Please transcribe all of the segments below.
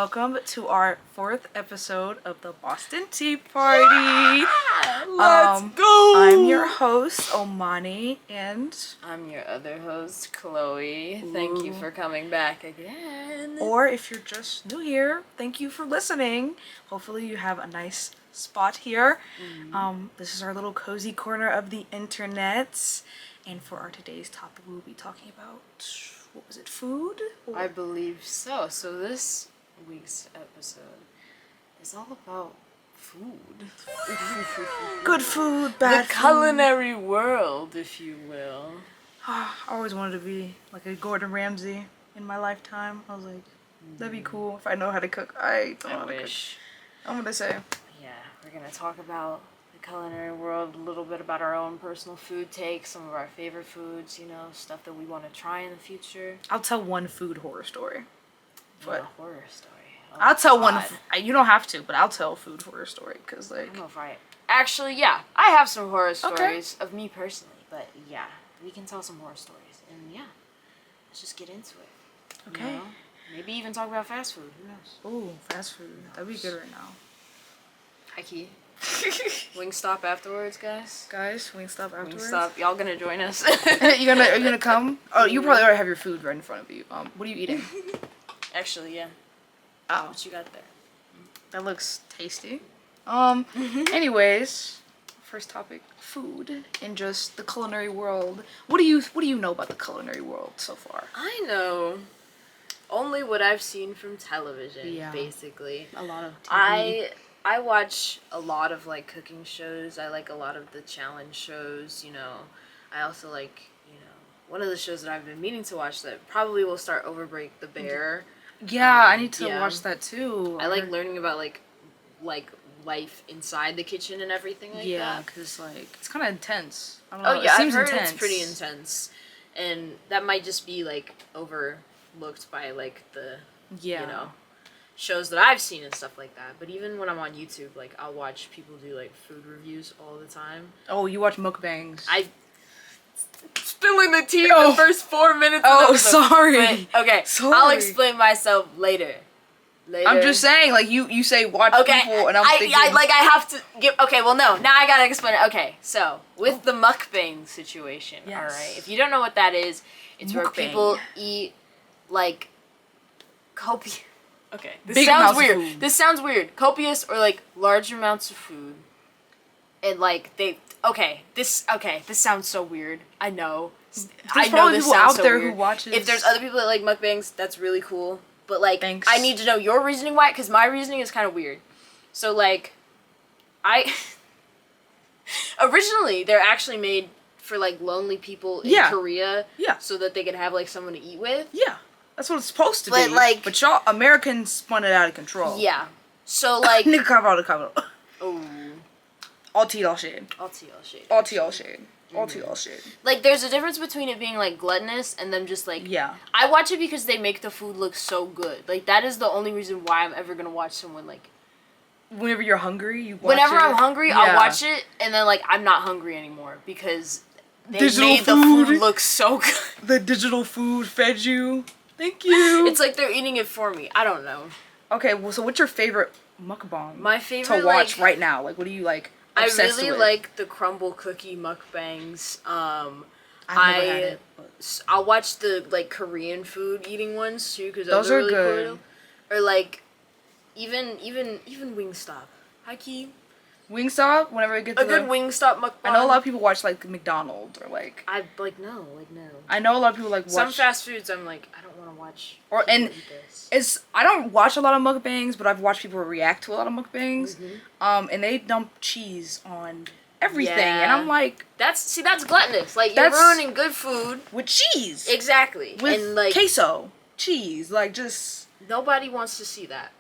welcome to our 4th episode of the Boston Tea Party. Let's go! I'm your host, Omani, and I'm your other host, Chloe. Thank you for coming back again. or if you're just new here, thank you for listening. Hopefully you have a nice spot here. This is our little cozy corner of the internet. And for our today's topic, we'll be talking about, what was it, food? I believe so. So this week's episode is all about food. Good food, bad The culinary world, if you will. I always wanted to be like a Gordon Ramsay in my lifetime. I was like, that'd be cool if I know how to cook. I don't know how to cook. I'm gonna say. Yeah, we're gonna talk about the culinary world, a little bit about our own personal food takes, some of our favorite foods, stuff that we want to try in the future. I'll tell one food horror story. What? A horror story. Oh, I'll tell God. one. You don't have to, but I'll tell a food horror story because, like. I don't know if I. Actually, yeah, I have some horror stories of me personally, but yeah, we can tell some horror stories, and yeah, let's just get into it. Okay. Maybe even talk about fast food. Who knows? Ooh, fast food. That'd be good right now. Hi, Key. Wingstop afterwards, guys. Guys, Wingstop afterwards. Wingstop, y'all gonna join us? Are you gonna come? Oh, you probably already have your food right in front of you. What are you eating? Actually, yeah. Oh, What you got there? that looks tasty. Anyways, first topic: food in just the culinary world. What do you know about the culinary world so far? I know only what I've seen from television, Yeah. basically. A lot of TV. I watch a lot of like cooking shows. I like a lot of the challenge shows, I also like, one of the shows that I've been meaning to watch that probably will start Overbreak the Bear. Yeah, I need to yeah. watch that too. I like learning about like life inside the kitchen and everything like yeah, that. because like it's kind of intense. I don't know. Oh yeah, it seems I've heard intense. it's pretty intense, and that might just be like overlooked by like the shows that I've seen and stuff like that. But even when I'm on YouTube, like I'll watch people do like food reviews all the time. Oh, you watch mukbangs? Spilling the tea in the first 4 minutes. Oh, of the episode. sorry. But, okay, Sorry. I'll explain myself later. I'm just saying, like you say watch people, and I'm thinking. I have to give. Okay, well no, now I gotta explain it. Okay, so with the mukbang situation, Yes. all right. If you don't know what that is, it's where Mukbang. people eat like copious. Okay, this Big sounds amounts of weird. food. This sounds weird. Copious or like large amounts of food, and like they. This sounds so weird. I know. I know probably this people sounds out so there weird. who watches. If there's other people that like mukbangs, that's really cool. But like, Thanks. I need to know your reasoning why, because my reasoning is kind of weird. So like, originally they're actually made for like lonely people in Korea. Yeah. So that they could have like someone to eat with. Yeah, that's what it's supposed to But, be. like- but y'all Americans spun it out of control. Yeah. So like. Nigga cover. Oh. All tea, all shade. I'll tell you all shit. All tea, all shade. All tea, all shade. Like, there's a difference between it being like gluttonous and them just like. Yeah. I watch it because they make the food look so good. Like, that is the only reason why I'm ever gonna watch someone like. Whenever you're hungry, you watch Whenever it. I'm hungry, Yeah. I'll watch it, and then like I'm not hungry anymore because they Digital made the food. food look so good. The digital food fed you. Thank you. It's like they're eating it for me. I don't know. Okay, well, so what's your favorite mukbang? My favorite to watch like, right now. Like, what do you like? I Obsessed really with? like the crumble cookie mukbangs. I've never had it. But... I'll watch the like Korean food eating ones too because Those are really good. cool. Or like even Wingstop. Hi Key. Wingstop. Whenever I get to A good Wingstop mukbang. I know a lot of people watch like McDonald's or like. I like no. I know a lot of people like watch. Some fast foods I'm like I don't want to watch. Or people and eat this. it's I don't watch a lot of mukbangs, but I've watched people react to a lot of mukbangs. And they dump cheese on everything, and Yeah. I'm like, That's gluttonous. Like you're That's- ruining good food. with cheese, Exactly. with and like queso, cheese, like just. nobody wants to see that.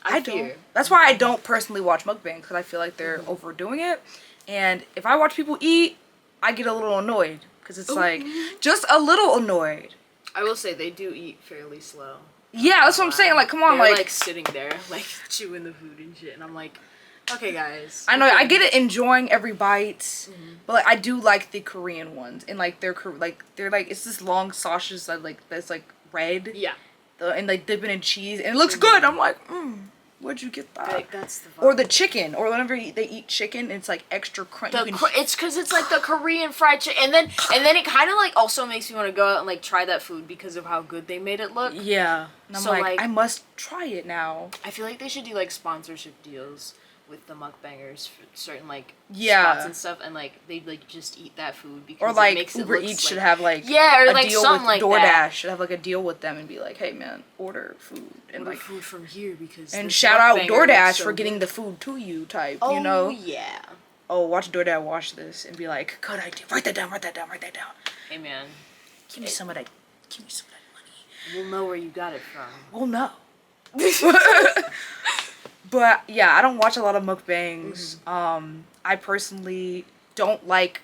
I fear. don't. That's why I don't personally watch mukbangs because I feel like they're overdoing it, and if I watch people eat, I get a little annoyed because it's like just a little annoyed. I will say they do eat fairly slow. Yeah, that's what I'm saying. Like, come on, They're, like sitting there, like chewing the food and shit, and I'm like, okay, guys. I know I get it, enjoying every bite, but like I do like the Korean ones, and like they're like it's this long sausage that like that's like red. Yeah. and like dip it in cheese, and it looks good. I'm like, where'd you get that? Like, that's the vibe. Or the chicken, or whenever they eat chicken, it's like extra crunchy. It's because it's like the Korean fried chicken, and then it kind of like also makes me want to go out and like try that food because of how good they made it look. Yeah, and I'm So, like, I must try it now. I feel like they should do like sponsorship deals with the mukbangers for certain like Yeah. spots and stuff, and like they like just eat that food because Or it like makes Uber it look Eats should have like or a like deal something with like DoorDash. that. Should have like a deal with them and be like, hey man, order food and Order like food from here because and this shout out mukbanger looks DoorDash so for getting good. the food to you type. Oh You know. yeah. Oh, watch DoorDash wash this and be like, good idea. Write that down. Write that down. Write that down. Hey man, Give me some of that. Give me some of that money. we'll know where you got it from. Well, no. But yeah, I don't watch a lot of mukbangs. I personally don't like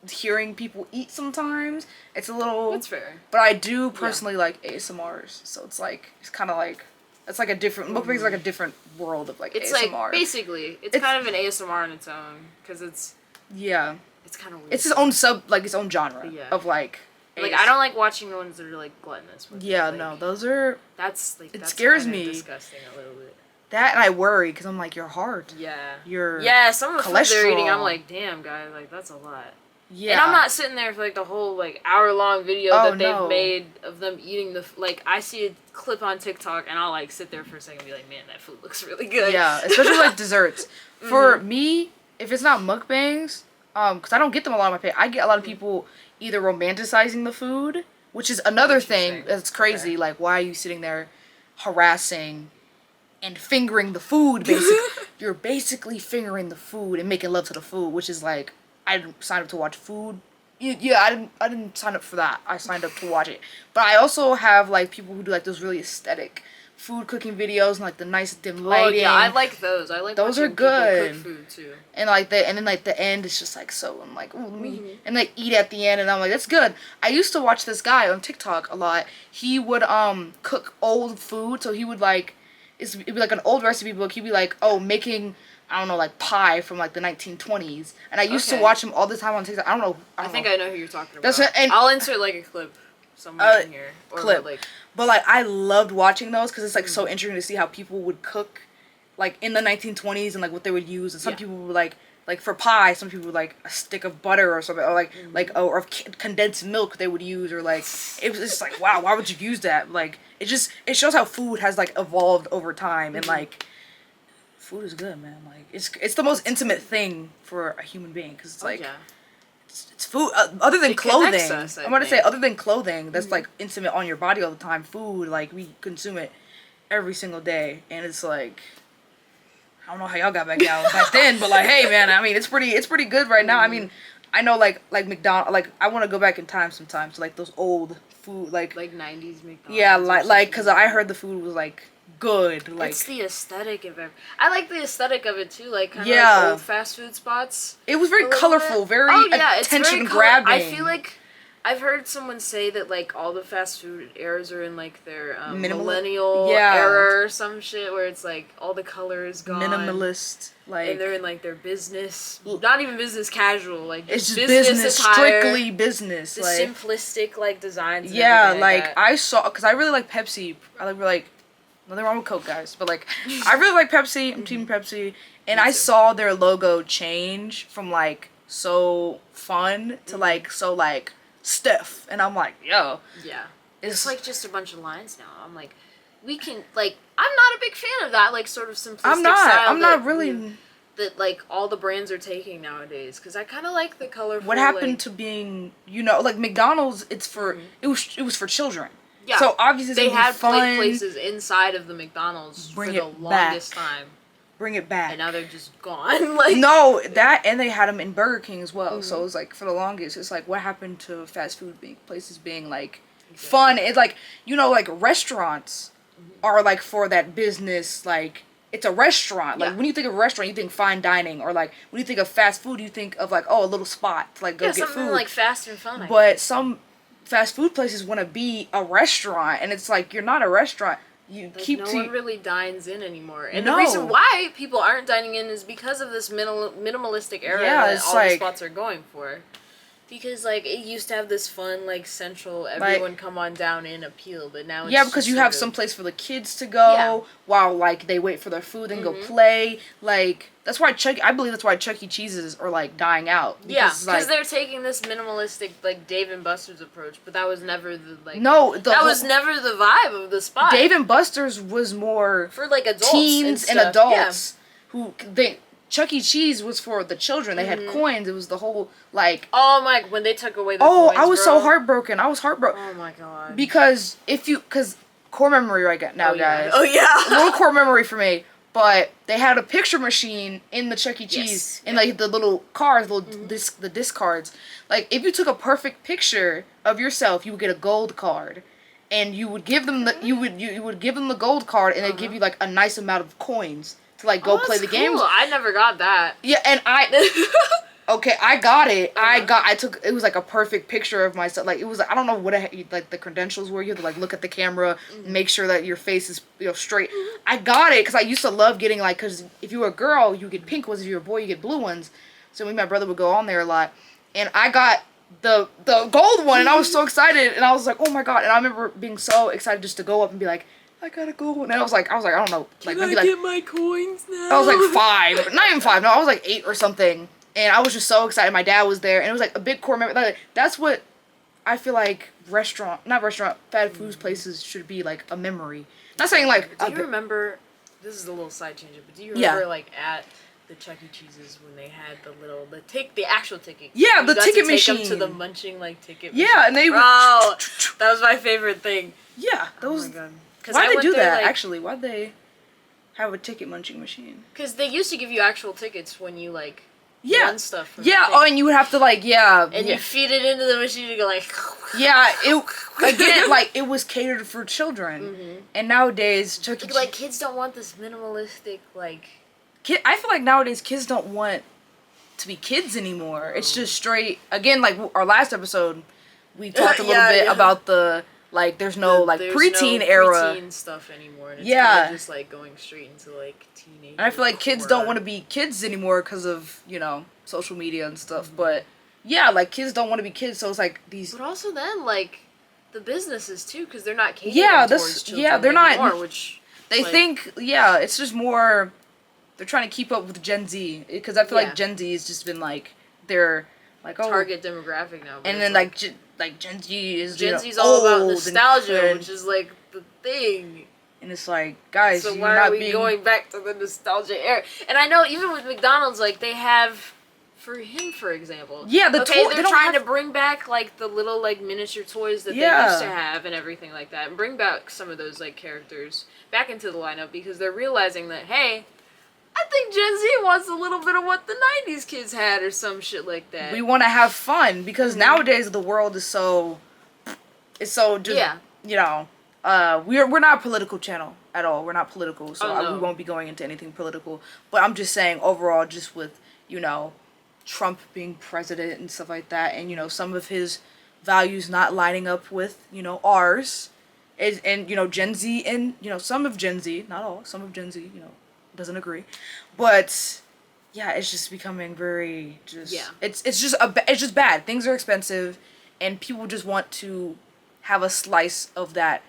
hearing people eat sometimes. It's a little. That's fair. But I do personally like ASMRs. So it's kind of like. It's like a different. Mukbang's like a different world of like It's ASMR. like basically it's kind of an ASMR on its own because it's kind of weird. It's its own its own genre of like. Like I don't like watching the ones that are like gluttonous. With No, those are. That's like It that's scares kinda me. Disgusting a little bit. That and I worry because I'm like your heart. Yeah. Some of the food they're eating, I'm cholesterol. like, damn, guys, like that's a lot. Yeah. And I'm not sitting there for like the whole like hour-long video that they've made of them eating the like. I see a clip on TikTok and I'll like sit there for a second and be like, man, that food looks really good. Yeah, especially like desserts. For me, if it's not mukbangs, because I don't get them a lot on my page. I get a lot of people either romanticizing the food, which is another thing that's crazy. Okay. Like, why are you sitting there harassing and fingering the food? Basically, you're basically fingering the food and making love to the food, which is like, I didn't sign up to watch food. Yeah, I didn't sign up for that. I signed up to watch it. But I also have like people who do like those really aesthetic food cooking videos and like the nice dim lighting. Oh yeah, I like those. I like those watching are good. people cook food too. And like the end is just like so. I'm like, ooh, let me and like eat at the end, and I'm like, that's good. I used to watch this guy on TikTok a lot. He would cook old food, so he would like it'd be like an old recipe book. He'd be like, oh, making. I don't know, like pie from like the 1920s, and I used to watch him all the time on TikTok. I know. I think I know who you're talking about. That's what, and I'll insert like a clip somewhere in here. Or clip. Like, but like I loved watching those because it's like so interesting to see how people would cook, like in the 1920s and like what they would use. And some people would like for pie, some people would like a stick of butter or something, or or condensed milk they would use, or like it was just like wow, why would you use that? Like it shows how food has like evolved over time and like. Food is good, man. Like it's the most intimate thing for a human being because it's like it's food. Other than clothing, I'm gonna say other than clothing, that's like intimate on your body all the time. Food, like we consume it every single day, and it's like I don't know how y'all got back then, but like hey, man, I mean it's pretty good right now. I mean, I know like McDonald's, like I want to go back in time sometimes to like those old food like 90s McDonald's. Yeah, like because I heard the food was like. Good, like it's the aesthetic of it. I like the aesthetic of it too, like kind of like old fast food spots. It was very colorful, very attention grabbing. I feel like I've heard someone say that like all the fast food eras are in like their millennial era or some shit where it's like all the color is gone. Minimalist, like and they're in like their business, not even business casual, like it's just business attire, strictly business. The like simplistic like designs. Yeah, like I saw because I really like Pepsi. I like. Nothing wrong with Coke, guys, but like, I really like Pepsi. I'm team Pepsi, and I saw their logo change from like so fun to like so like stiff, and I'm like, yo, yeah, it's like just a bunch of lines now. I'm like, we can like, I'm not a big fan of that like sort of simplistic style. I'm not really. That like all the brands are taking nowadays, because I kind of like the colorful. What happened to being, like McDonald's? It's for it was for children. Yeah. So obviously they had fun. like places inside of the McDonald's for the longest time. Bring it back. And now they're just gone. Like no, that and they had them in Burger King as well. So it was like for the longest, it's like what happened to fast food places being like fun? It's like like restaurants are like for that business like. It's a restaurant. Like when you think of a restaurant, you think fine dining, or like when you think of fast food, you think of like a little spot to like go get food. Like fast and fun. But some fast food places want to be a restaurant, and it's like you're not a restaurant. You like keep no one really dines in anymore, and the reason why people aren't dining in is because of this minimalistic era that all the spots are going for. Because, like, it used to have this fun, like, central, everyone come on down in appeal, but now it's because you sort have of... some place for the kids to go while, like, they wait for their food and go play. Like, that's why I believe that's why Chuck E. Cheese's are, like, dying out. Because they're taking this minimalistic, like, Dave and Buster's approach, but that was never the, like... that was never the vibe of the spot. Dave and Buster's was more... for, like, adults teens and adults who... Chuck E. Cheese was for the children. They had coins. It was the whole, like... Oh, my... When they took away the coins, I was so heartbroken. I was heartbroken. Oh, my God. Because core memory right now, guys. Oh, yeah. A little core memory for me. But they had a picture machine in the Chuck E. Cheese. And, like, the little cards, the disc cards. Like, if you took a perfect picture of yourself, you would get a gold card. And you would give them you would give them the gold card, and they'd give you, like, a nice amount of coins to, like, go play the games. I never got that. Yeah, and okay, I got it. It was like a perfect picture of myself. Like, it was, I don't know what like the credentials were. You had to, like, look at the camera, make sure that your face is, straight. I got it because I used to love getting, like, because if you were a girl, you get pink ones. If you were a boy, you get blue ones. So me and my brother would go on there a lot. And I got the gold one, and I was so excited. And I was like, oh my God. And I remember being so excited just to go up and be like, I gotta go. And I was like, I don't know. Like, Can I get my coins now? I was like 5. Not even 5. No, I was like 8 or something. And I was just so excited. My dad was there. And it was like a big core memory. Like, that's what I feel like fast food places should be, like, a memory. Not saying, like... Do you remember... This is a little side changer, but do you remember, like, at the Chuck E. Cheese's when they had the actual ticket? Yeah, the ticket machine. Take them to the munching, like, ticket machine. Yeah, and they... Oh, that was my favorite thing. Yeah, that was... Oh my God. Why'd they do that, like, actually? Why'd they have a ticket munching machine? Because they used to give you actual tickets when you, like, won stuff from the thing. And you would have to, like, And you feed it into the machine and go, like... Yeah, it was catered for children. And nowadays, Chuck E. Cheese... Like, kids don't want this minimalistic, like... I feel like nowadays kids don't want to be kids anymore. It's just straight... Again, like, our last episode, we talked a little bit about the... Like, there's no preteen era. Preteen stuff anymore. And it's kind of just, like, going straight into, like, teenage. And I feel like kids don't want to be kids anymore because of, social media and stuff. But, yeah, like, kids don't want to be kids, so it's like these... But also then, like, the businesses, too, because they're not catering towards children they're anymore, not... which... They think, it's just more... They're trying to keep up with Gen Z. Because I feel like Gen Z has just been, like, they're... Like, target demographic now. And then, like Gen Z is, Gen Z's all about nostalgia, which is, like, the thing. And it's like, guys, so why are we going back to the nostalgia era? And I know even with McDonald's, like, they have, for him, for example. Yeah, they're trying to bring back, like, the little, like, miniature toys that they used to have and everything like that. And bring back some of those, like, characters back into the lineup because they're realizing that, hey... I think Gen Z wants a little bit of what the 90s kids had or some shit like that. We want to have fun because nowadays the world is so... It's so just... Yeah. We're not a political channel at all. We're not political, so we won't be going into anything political. But I'm just saying overall, just with, Trump being president and stuff like that, and, some of his values not lining up with, ours. And Gen Z and, some of Gen Z, not all, some of Gen Z, doesn't agree, but it's just becoming very it's just bad. Things are expensive, and people just want to have a slice of that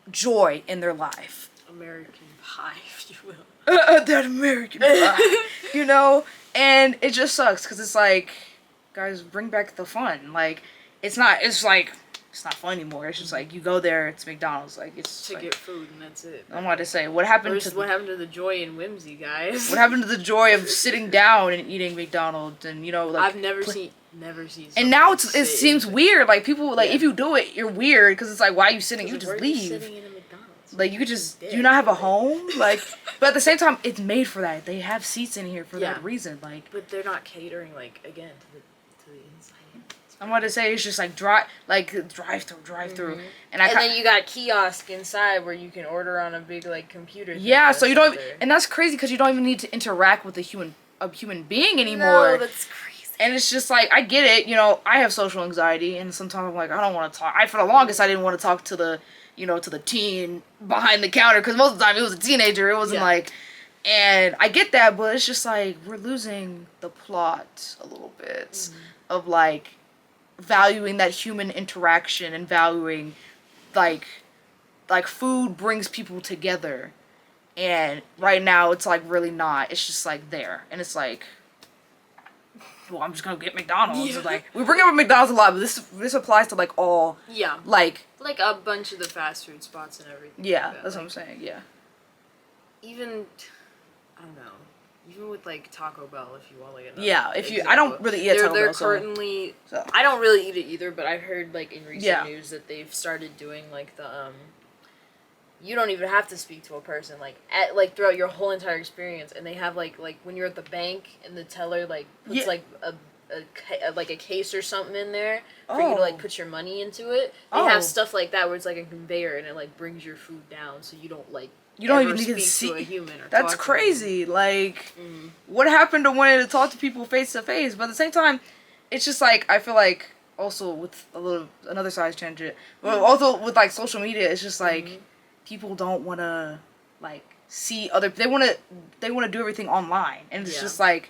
joy in their life. American pie, if you will. That American pie, and it just sucks because it's like, guys, bring back the fun. Like, it's not fun anymore. It's just like, you go there, it's McDonald's. Like, it's to get food and that's it. I'm about to say, what happened to the joy and whimsy, guys? What happened to the joy of sitting down and eating McDonald's and, like... I've never seen... And now it seems weird. Like, people, like, if you do it, you're weird because it's like, why are you sitting? You just leave. Sitting in a McDonald's? Like, you could just... Do you not have a home? Like, but at the same time, it's made for that. They have seats in here for that reason. Like... But they're not catering, like, again, to the inside. I'm about to say, it's just like drive through, and then you got kiosk inside where you can order on a big, like, computer. Yeah, so you don't, and that's crazy because you don't even need to interact with a human being anymore. No, that's crazy. And it's just like, I get it, I have social anxiety, and sometimes I'm like, I don't want to talk. For the longest, I didn't want to talk to the, to the teen behind the counter because most of the time it was a teenager. It wasn't like, and I get that, but it's just like we're losing the plot a little bit of like. valuing that human interaction and valuing like food brings people together. And right now it's like really not. It's just like there. And it's like, well, I'm just gonna get McDonald's. Yeah. Like, we bring up McDonald's a lot, but this applies to like all like a bunch of the fast food spots and everything. yeah, like that. that's what I'm saying. Yeah. Even I don't know. Even with like Taco Bell, if you want like another If you, example, I don't really eat Taco they're Bell. currently. So. I don't really eat it either, but I've heard like in recent Yeah. news that they've started doing like the you don't even have to speak to a person like at like throughout your whole entire experience, and they have like when you're at the bank and the teller like puts like a case or something in there for you to like put your money into it. They have stuff like that where it's like a conveyor and it like brings your food down, so you don't like. You don't even speak need to see to a human or that's talk crazy. Like, what happened to wanting to talk to people face to face? But at the same time, it's just like I feel like also with another size tangent, but also with like social media, it's just like people don't want to like see other. They want to do everything online, and it's just like,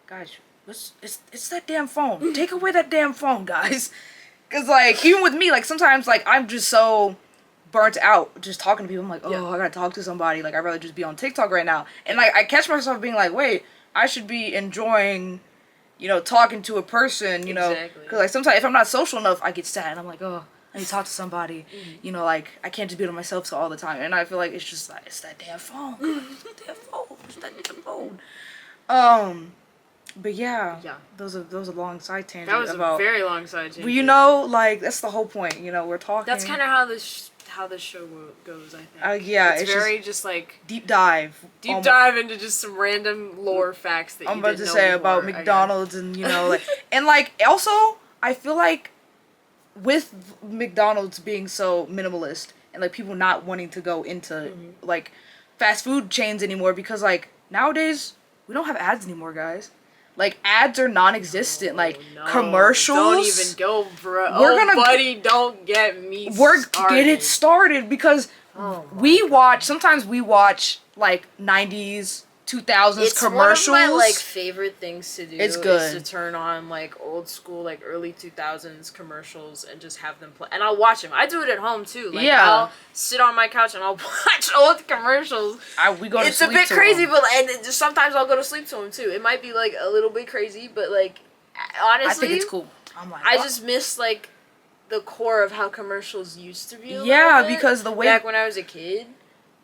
guys, it's that damn phone. Take away that damn phone, guys. Because like even with me, like sometimes like I'm just so burnt out just talking to people. I'm like, I gotta talk to somebody. Like, I'd rather just be on TikTok right now. And like I catch myself being like, wait, I should be enjoying, talking to a person, know, because like sometimes if I'm not social enough, I get sad and I'm like, I need to talk to somebody. Like I can't just be to myself all the time. And I feel like it's just like it's that damn phone. It's that damn phone. But yeah, those are long side tangents. That was a very long side tangent. Well, like that's the whole point. We're talking. That's kind of how this show goes, I think. It's very just like deep dive into just some random lore facts that I'm you about didn't to know say before, about McDonald's and like and like also I feel like with McDonald's being so minimalist and like people not wanting to go into like fast food chains anymore because like nowadays we don't have ads anymore, guys. Like, ads are non-existent. Commercials. Don't even go, bro. Buddy, don't get me started. Get it started because sometimes we watch, 90s, 2000s commercials. It's one of my, favorite things to do. It's good. Is to turn on, old school, early 2000s commercials and just have them play. And I'll watch them. I do it at home, too. I'll sit on my couch and I'll watch old commercials. We go to sleep It's a bit crazy, them. and sometimes I'll go to sleep to them, too. It might be, a little bit crazy, but, honestly... I think it's cool. I just miss, the core of how commercials used to be because the way... Back when I was a kid...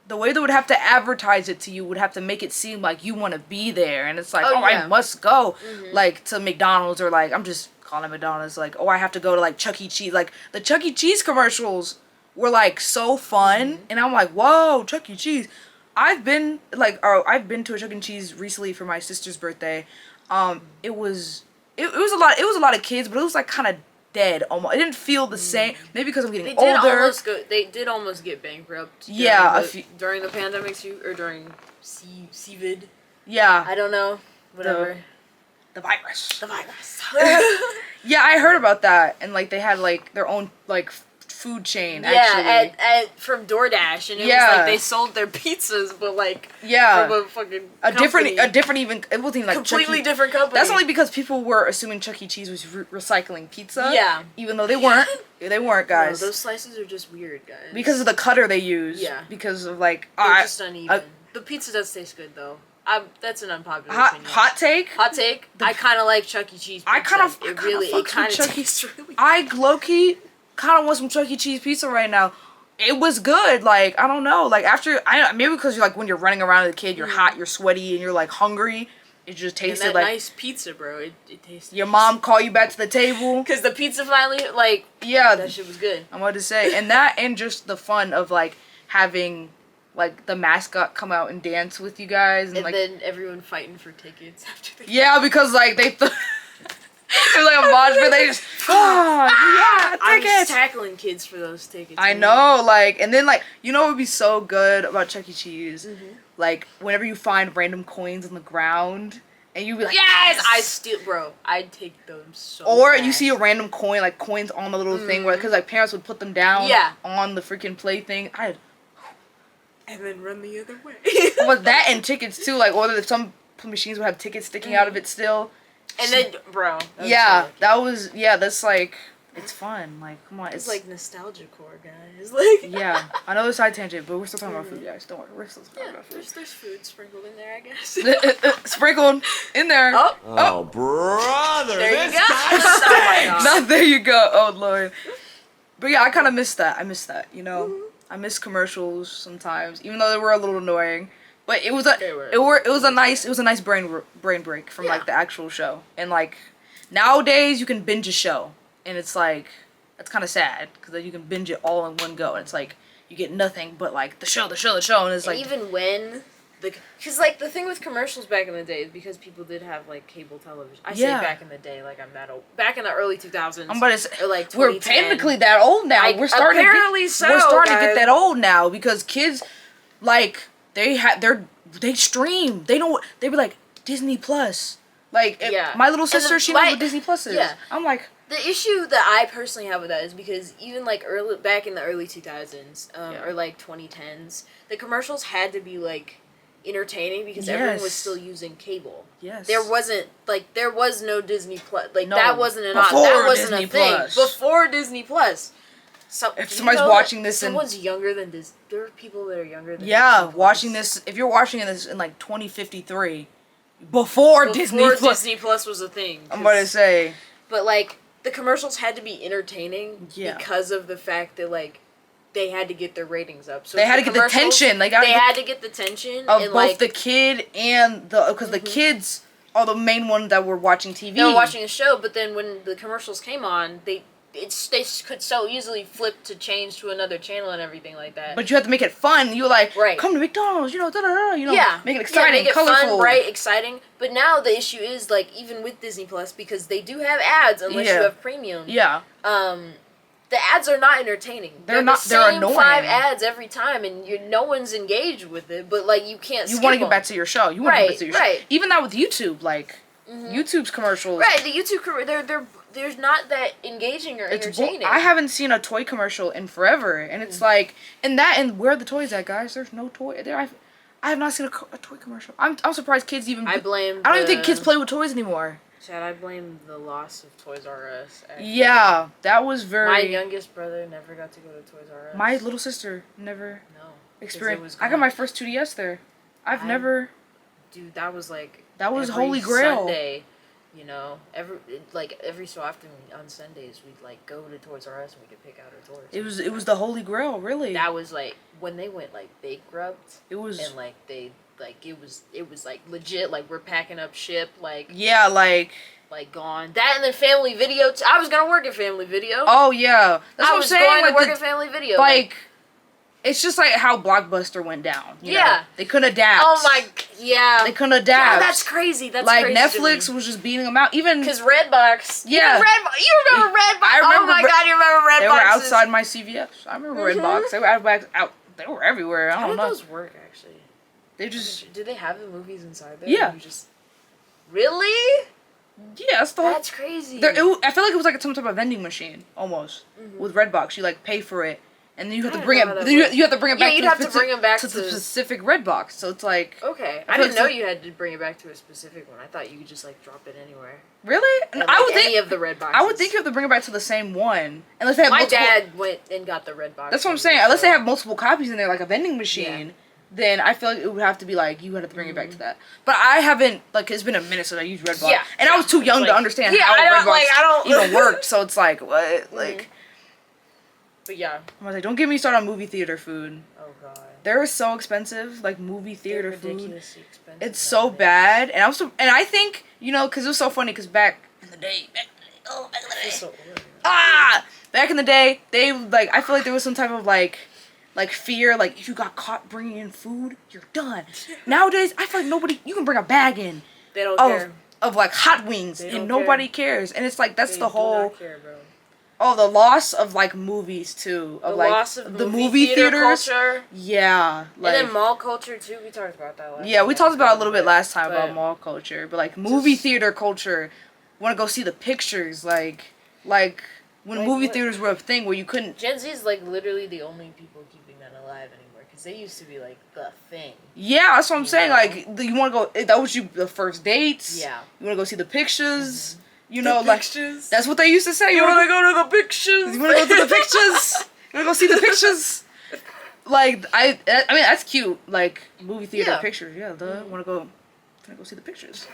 The way they would have to advertise it to you would have to make it seem like you want to be there. And it's like, I must go, to McDonald's or, I'm just calling it McDonald's. I have to go to, Chuck E. Cheese. The Chuck E. Cheese commercials were, so fun. And I'm like, whoa, Chuck E. Cheese. I've been to a Chuck E. Cheese recently for my sister's birthday. It was a lot of kids, but it was, kind of dead almost. It didn't feel the same. Maybe because I'm getting older. They did almost get bankrupt. During the pandemic too, or during COVID. Yeah. I don't know. Whatever. The virus. Yeah, I heard about that, and they had their own food chain. Yeah, at from DoorDash, and it was they sold their pizzas, but from a fucking different even it wasn't even completely different company. That's only because people were assuming Chuck E. Cheese was recycling pizza. Yeah, even though they weren't. They weren't, guys. No, those slices are just weird, guys. Because of the cutter they use. Yeah. Because of they're just uneven. The pizza does taste good though. That's an unpopular opinion. Hot take. I kind of like Chuck E. Cheese pizza. It kind of tastes really good. I low-key kind of want some Chuck E. Cheese pizza right now. It was good. I don't know. After maybe because you're when you're running around as a kid, you're hot, you're sweaty, and you're hungry. It just tasted and that nice pizza, bro. It tasted. Your mom call you back to the table because the pizza finally that shit was good. I'm about to say, and that and just the fun of having the mascot come out and dance with you guys, and then everyone fighting for tickets after the because they. It was a mosh pit. They just, tickets. I'm just tackling kids for those tickets. I know, and then, what would be so good about Chuck E. Cheese? Whenever you find random coins on the ground, and you'd be like, yes! I'd take them so Or fast. you see a random coin, coins on the little thing, where, because, parents would put them down on the freaking play thing. And then run the other way. But that and tickets, too, or some machines would have tickets sticking out of it still. And then, bro. That's like, it's fun. Like, come on. It's like nostalgia core, guys. Like. Yeah. Another side tangent, but we're still talking about food, guys. Don't worry. We're still talking about food. There's food sprinkled in there, I guess. Sprinkled in there. Oh, brother. There you go. Oh my God. No, there you go. Oh, Lord. But yeah, I kind of miss that. I miss that, you know? I miss commercials sometimes, even though they were a little annoying. But it was a nice brain break from like the actual show. And like nowadays you can binge a show, and it's like that's kind of sad because you can binge it all in one go, and it's like you get nothing but like the show, and it's like even when because like the thing with commercials back in the day is because people did have like cable television. I say back in the day, like I'm that old. Back in the early 2000s. I'm about to say, or like we're technically that old now. We're starting to get that old now because kids like they stream. They be like Disney Plus. Like my little sister, she knows what Disney Plus is. Yeah. I'm like, the issue that I personally have with that is because even like back in the early 2000s or like 2010s, the commercials had to be like entertaining because everyone was still using cable. Yes. There was no Disney Plus. Like that wasn't a thing before Disney Plus. So if somebody's watching this, someone's younger than this. There are people that are younger than. Yeah, watching this. If you're watching this in like 2053, before Disney Plus was a thing. I'm gonna say. But like the commercials had to be entertaining because of the fact that like they had to get their ratings up. So they had to get the tension. They had to get the tension of both the kid and because the kids are the main one that were watching TV. They were watching a show, but then when the commercials came on, they could so easily flip to change to another channel and everything like that. But you have to make it fun. You like come to McDonald's, you know, make it exciting, make it colorful, fun, bright, exciting. But now the issue is like even with Disney Plus because they do have ads unless you have premium. Yeah. The ads are not entertaining. They're not. They're annoying. 5 ads every time, and no one's engaged with it. But like you can't. You want to get back to your show. You want to get back to your show. Even that with YouTube, like YouTube's commercials. Right, the YouTube they're not that engaging or entertaining. I haven't seen a toy commercial in forever, and it's like, and where are the toys at, guys? There's no toy there. I have not seen a toy commercial. I'm surprised kids even. I don't even think kids play with toys anymore. Chad, I blame the loss of Toys R Us. Actually. Yeah, that was very. My youngest brother never got to go to Toys R Us. My little sister never. No. Experienced. I got my first 2DS there. I've never. Dude, that was like. That was holy grail. Sunday, you know, every so often on Sundays we'd like go to Toys R Us and we could pick out our toys. It was the holy grail, really. That was like when they went like bankrupt. It was. And like they. Like it was like legit. Like we're packing up ship. Like like gone. That and then Family Video. I was gonna work at Family Video. Oh yeah, that's what I'm saying. I was going to work at Family Video. Like it's just like how Blockbuster went down. You know? They couldn't adapt. Oh my, they couldn't adapt. Yeah, that's crazy. That's like crazy Netflix was just beating them out. Even because Redbox. Yeah, you remember Redbox? I remember. Oh my God, you remember Redbox? They were outside my CVS. I remember Redbox. They were out. They were everywhere. I don't know. How did those work actually? They just... Did they have the movies inside there? Yeah. You just... Really? Yeah, that's crazy. I feel like it was like some type of vending machine, almost. With Redbox. You, like, pay for it, and then you have to bring it... You have to bring it back to the specific Redbox. So it's like... Okay. I didn't know you had to bring it back to a specific one. I thought you could just, like, drop it anywhere. Really? Like I would think... Any of the Redboxes. I would think you have to bring it back to the same one. Unless they have My dad went and got the Redbox. That's what I'm saying. Unless they have multiple copies in there, like a vending machine... Yeah. Then I feel like it would have to be like you had to bring it back to that. But I haven't like it's been a minute since I used Redbox, and I was too young to understand how Redbox even worked. So it's like what like. But yeah, I was like, don't get me started on movie theater food. Oh God, they're so expensive. Like movie theater food, expensive. It's so bad, and I think because it was so funny because back in the day, back in the day, they like I feel like there was some type of like fear, like if you got caught bringing in food, you're done. Nowadays, I feel like you can bring a bag in. They don't care. Of like hot wings, and nobody cares. And it's like that's the whole. Care, bro. Oh, the loss of like movies too. Of the loss of the movie theaters. Culture. Yeah, like, and then mall culture too. We talked about that last time. Yeah, we talked about it a little bit last time about mall culture, but like movie theater culture. Want to go see the pictures, like when movie theaters were a thing where you couldn't. Gen Z is like literally the only people keeping that alive anymore because they used to be like the thing. Yeah, that's what I'm saying. know? Like, you want to go? That was the first dates. Yeah. You want to go see the pictures. You The know, like pictures. that's what they used to say. You want to go to the pictures? You want to go to the pictures? You want to go see the pictures? Like I mean that's cute. Like movie theater pictures. Yeah, want to go see the pictures.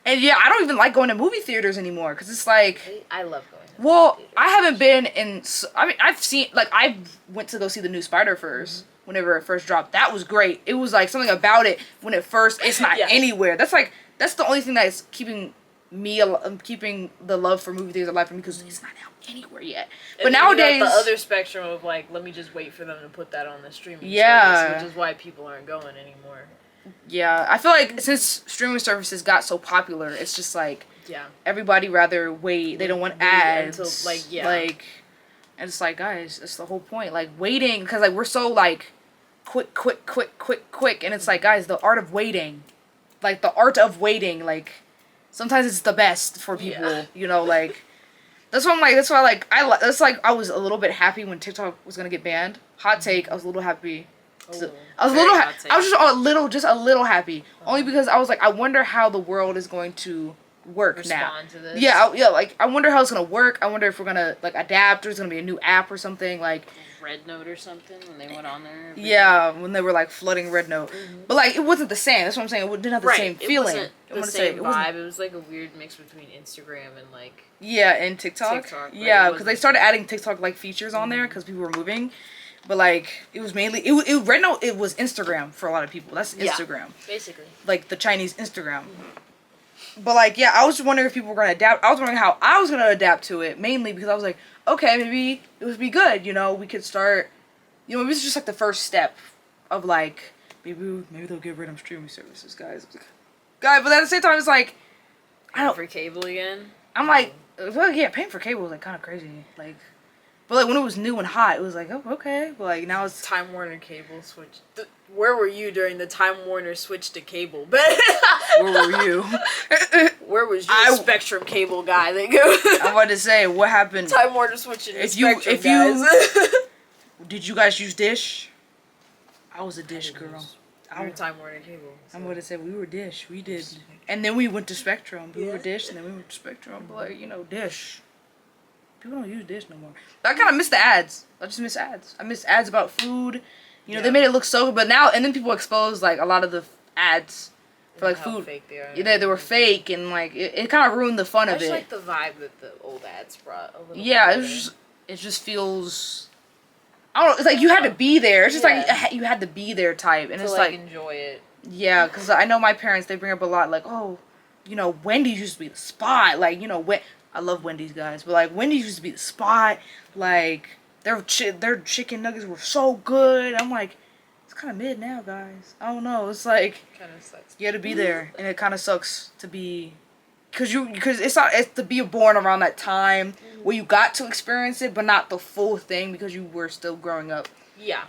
And yeah, I don't even like going to movie theaters anymore because it's like. I love going. Well, I haven't been in. I mean, I've seen like I went to go see the new Spider-Verse whenever it first dropped. That was great. It was like something about it when it first. It's not anywhere. That's the only thing that's keeping keeping the love for movie theaters alive for me because it's not out anywhere yet. But nowadays, the other spectrum of like, let me just wait for them to put that on the streaming service, which is why people aren't going anymore. Yeah, I feel like since streaming services got so popular, it's just like everybody rather wait. They don't want ads. And it's like, guys, that's the whole point. Like waiting because like we're so like quick, and it's like, guys, the art of waiting, like like sometimes it's the best for people. You know, like. That's why I was a little bit happy when TikTok was gonna get banned. Hot take, I was a little happy. I was just a little happy, only because I was like, I wonder how the world is going to work now. To this. Like I wonder how it's gonna work. I wonder if we're gonna like adapt or it's gonna be a new app or something like. Red Note or something when they went on there. Yeah, when they were like flooding Red Note, but like it wasn't the same. That's what I'm saying. It didn't have the same feeling. It wasn't the same vibe. It was like a weird mix between Instagram and like. Yeah, and TikTok. Yeah, because they started adding TikTok like features on there because people were moving, but like it was mainly Red Note. It was Instagram for a lot of people. That's Instagram, basically. Like the Chinese Instagram. But like I was just wondering if people were gonna adapt. I was wondering how I was gonna adapt to it, mainly because I was like, okay, maybe it would be good. You know, we could start. You know, maybe it's just like the first step of like maybe they'll get rid of streaming services, guys. But at the same time, it's like I don't for cable again. I'm like, well, yeah, paying for cable was like kind of crazy, like. But like when it was new and hot, it was like, oh, okay. But like now it's Time Warner cable switch. Where were you during the Time Warner switch to cable? Where were you? Where was your Spectrum cable guy? I'm about to say what happened. Time Warner switching to Spectrum, guys. Did you guys use Dish? I was a Dish girl. I was Time Warner cable. So. I'm going to say we were Dish. We did, and then we went to Spectrum. We were Dish, and then we went to Spectrum. But like, you know, Dish. People don't use Dish no more. But I kind of miss the ads. I just miss ads. I miss ads about food. You know, they made it look so good, but now and then people exposed like a lot of the ads for like food. Fake they are. Yeah, they were fake, and like it kind of ruined the fun of it. I just like the vibe that the old ads brought a little. Yeah, it just feels. I don't know. It's like you had to be there. It's just like you had to be there type, and it's like enjoy it. Yeah, because I know my parents. They bring up a lot like, oh, you know, Wendy's used to be the spot. Like, you know, I love Wendy's, guys, but like Wendy's used to be the spot. Like their chicken nuggets were so good. I'm like, it's kind of mid now, guys. I don't know. It's like kind of sucks. You had to be there, and it kind of sucks to be, because it's to be born around that time where you got to experience it, but not the full thing because you were still growing up. Yeah,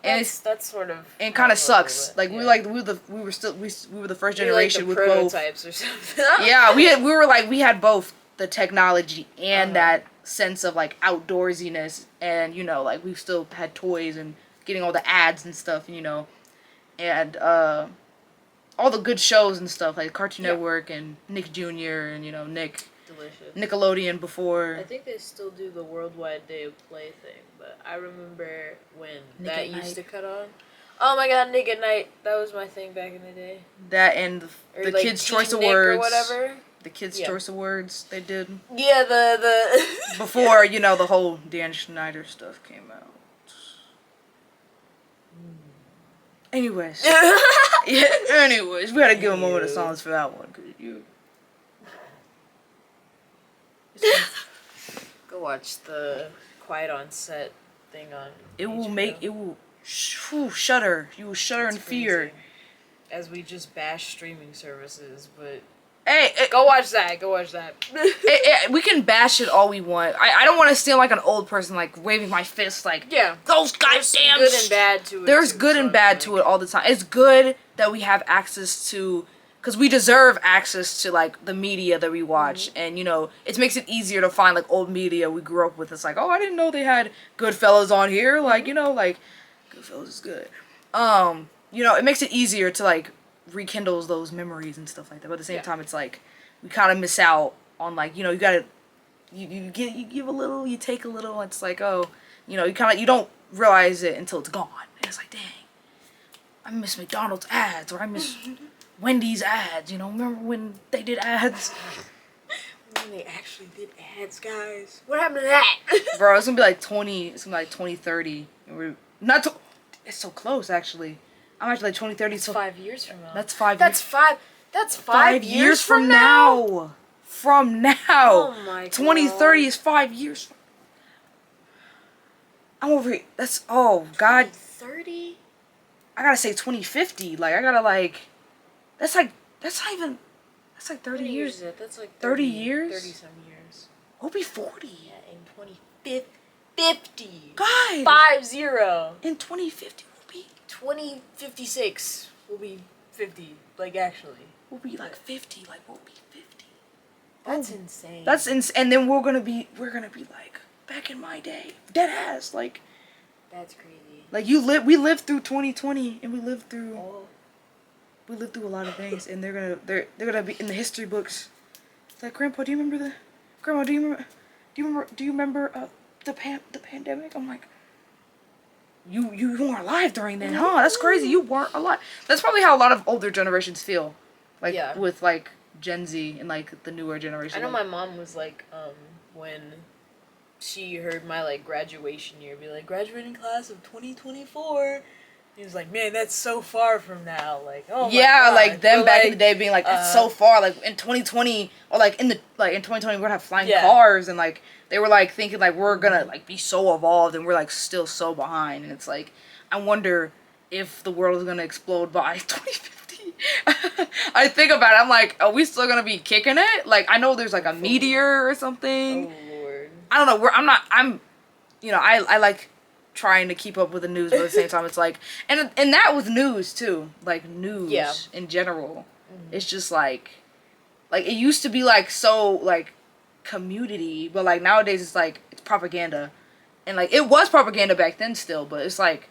and that's sort of. And kind of sucks. Like we were the first generation like with prototypes both. Or something. Yeah, we had both the technology and that sense of like outdoorsiness, and you know, like we still had toys and getting all the ads and stuff, you know, and all the good shows and stuff like Cartoon Network and Nick Jr. and you know Nickelodeon before. I think they still do the Worldwide Day of Play thing, but I remember when that used to cut on. Oh my god, Nick at Night. That was my thing back in the day. That and the like Kids' Team Choice Nick Awards. Or whatever. The Kids' Choice Awards they did. Yeah, the before, you know, the whole Dan Schneider stuff came out. Anyways. Anyways, we gotta give a moment of silence for that one. Cause Go watch the Quiet on Set thing on shudder. You will shudder in fear. As we just bash streaming services, but hey, go watch that. We can bash it all we want. I don't want to seem like an old person, like waving my fist, like those goddamn. There's good and bad to it. There's good and bad to it all the time. It's good that we have access to, because we deserve access to like the media that we watch, and you know it makes it easier to find like old media we grew up with. It's like, oh, I didn't know they had Goodfellas on here, like you know, like it feels. It's good. You know, it makes it easier to like rekindle those memories and stuff like that. But at the same time, it's like we kind of miss out on like, you know, you gotta you give a little, you take a little. And it's like, oh, you know, you don't realize it until it's gone. And it's like, dang, I miss McDonald's ads, or I miss Wendy's ads. You know, remember when they did ads? When they actually did ads, guys. What happened to that? Bro, it's gonna be like 20. It's gonna be like 2030, and we're not. It's so close, actually. I'm actually like 2030. That's 5 years from now. That's 5 That's years. five. That's 5 years from now. From now. Oh my god. 2030 is 5 years. I'm over here. That's, oh god. 30. I gotta say 2050. Like I gotta like. That's not even. That's like 30 years. Is that? That's like 30 years. 30 some years. We'll be 40. Yeah, in 2050. Guys. 50. In 2050 we'll be. 2056 will be 50. Like actually. We'll be like 50. Like we'll be 50. That's insane. That's and then we're gonna be like back in my day, dead ass. Like that's crazy. Like we lived through 2020, and we lived through a lot of things, and they're gonna be in the history books. It's like, Grandpa, do you remember the pandemic? I'm like, you weren't alive during that, huh? That's crazy. You weren't alive. That's probably how a lot of older generations feel, like with like Gen Z and like the newer generation. I know my mom was like, when she heard my like graduation year be like, graduating class of 2024. He was like, man, that's so far from now. Like, oh my God. Like them but, back like, in the day being like, that's so far. Like in 2020, or like in 2020, we're gonna have flying cars, and like they were like thinking like we're gonna like be so evolved, and we're like still so behind. And it's like, I wonder if the world is gonna explode by 2050. I think about it. I'm like, are we still gonna be kicking it? Like, I know there's like a meteor or something. Oh Lord. I don't know. I like trying to keep up with the news, but at the same time it's like, and that with news too, like news in general. It's just like it used to be like so like community, but like nowadays it's like it's propaganda, and like it was propaganda back then still, but it's like,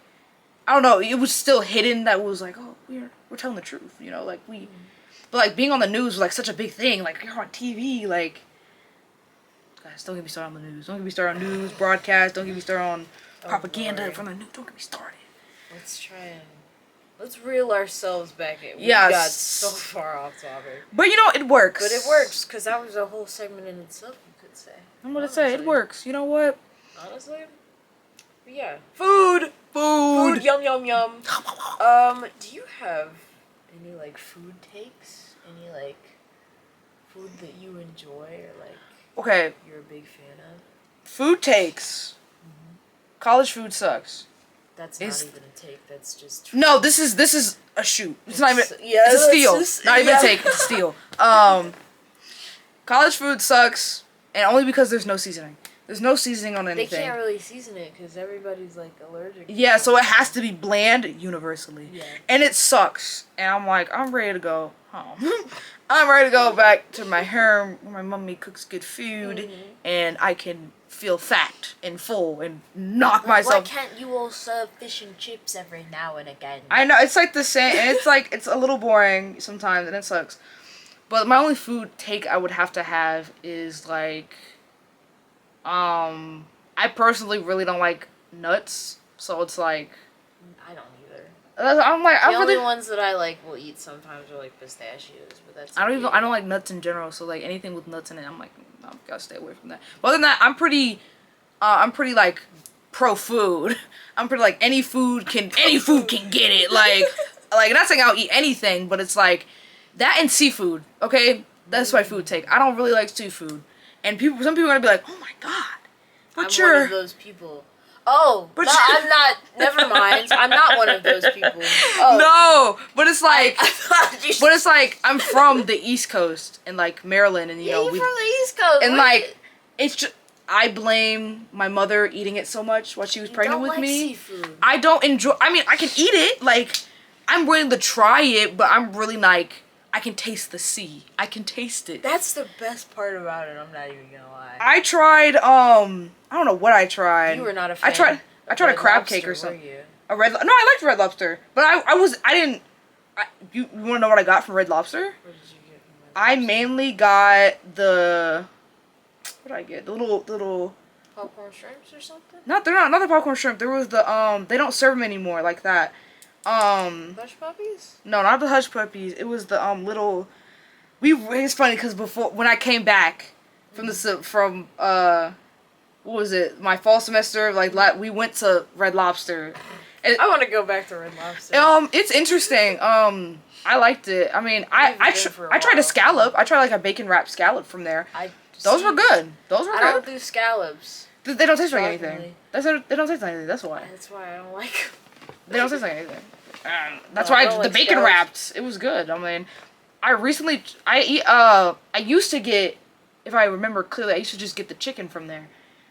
I don't know, it was still hidden. That was like, oh, we're telling the truth, you know, like but like being on the news was like such a big thing, like you're on TV, like, guys, don't get me started on the news, don't get me started on news broadcast, don't get me started on propaganda from the news. Don't get me started. Let's reel ourselves back in. We got so far off topic. But you know, it works. But it works, because that was a whole segment in itself, you could say. I'm gonna say, it works. You know what? Honestly? But yeah. Food! Yum, yum, yum. Do you have any, like, food takes? Any, like, food that you enjoy, or, like, you're a big fan of? Food takes. College food sucks. That's not even a take. That's just no. This is a shoot. It's not even. It's a steal. Not even a take. It's a steal. College food sucks, and only because there's no seasoning. There's no seasoning on anything. They can't really season it because everybody's like allergic. Yeah, so it has to be bland universally. Yeah. And it sucks. And I'm like, I'm ready to go home. I'm ready to go back to my home where my mommy cooks good food, and I can feel fat and full and knock myself. Why can't you all serve fish and chips every now and again? I know, it's like the same, and it's like, it's a little boring sometimes, and it sucks. But my only food take I would have to have is like, I personally really don't like nuts, so it's like, I don't either. I'm like, the only ones that I like will eat sometimes are like pistachios, but that's I don't like nuts in general, so like anything with nuts in it, I'm like, I've got to stay away from that. But other than that, I'm pretty like pro food. I'm pretty like any food can get it. Like not saying I'll eat anything, but it's like that and seafood. Okay, that's my food take. I don't really like seafood, and some people are gonna be like, oh my god, but I'm one of those people. Oh, but no, I'm not. Never mind. I'm not one of those people. Oh. No, but it's like, but it's like I'm from the East Coast and like Maryland, and you know, you're from the East Coast, and like it's just I blame my mother eating it so much while she was pregnant with me. Seafood. I don't enjoy. I mean, I can eat it. Like I'm willing to try it, but I'm really like I can taste the sea. I can taste it. That's the best part about it. I'm not even gonna lie. I tried. I don't know what I tried. You were not a fan. I tried a crab cake or something. No, I liked Red Lobster, but I didn't. You want to know what I got from Red Lobster? What did you get from Red I Lobster? mainly got the. What did I get? The little. Popcorn shrimps or something? They're not the popcorn shrimp. There was the they don't serve them anymore like that. Hush puppies? No, not the hush puppies. It was the little. It's funny because when I came back from what was it? My fall semester, we went to Red Lobster. I want to go back to Red Lobster. It's interesting. I liked it. I mean, I tried a scallop. I tried like a bacon wrapped scallop from there. Those were good. I don't do scallops. They don't taste like Shockingly. anything. They don't taste like anything. That's why. That's why I don't like them. They don't taste like anything. That's No, I why don't the like bacon scallops. wrapped. It was good. I mean, I used to get, if I remember clearly, I used to just get the chicken from there,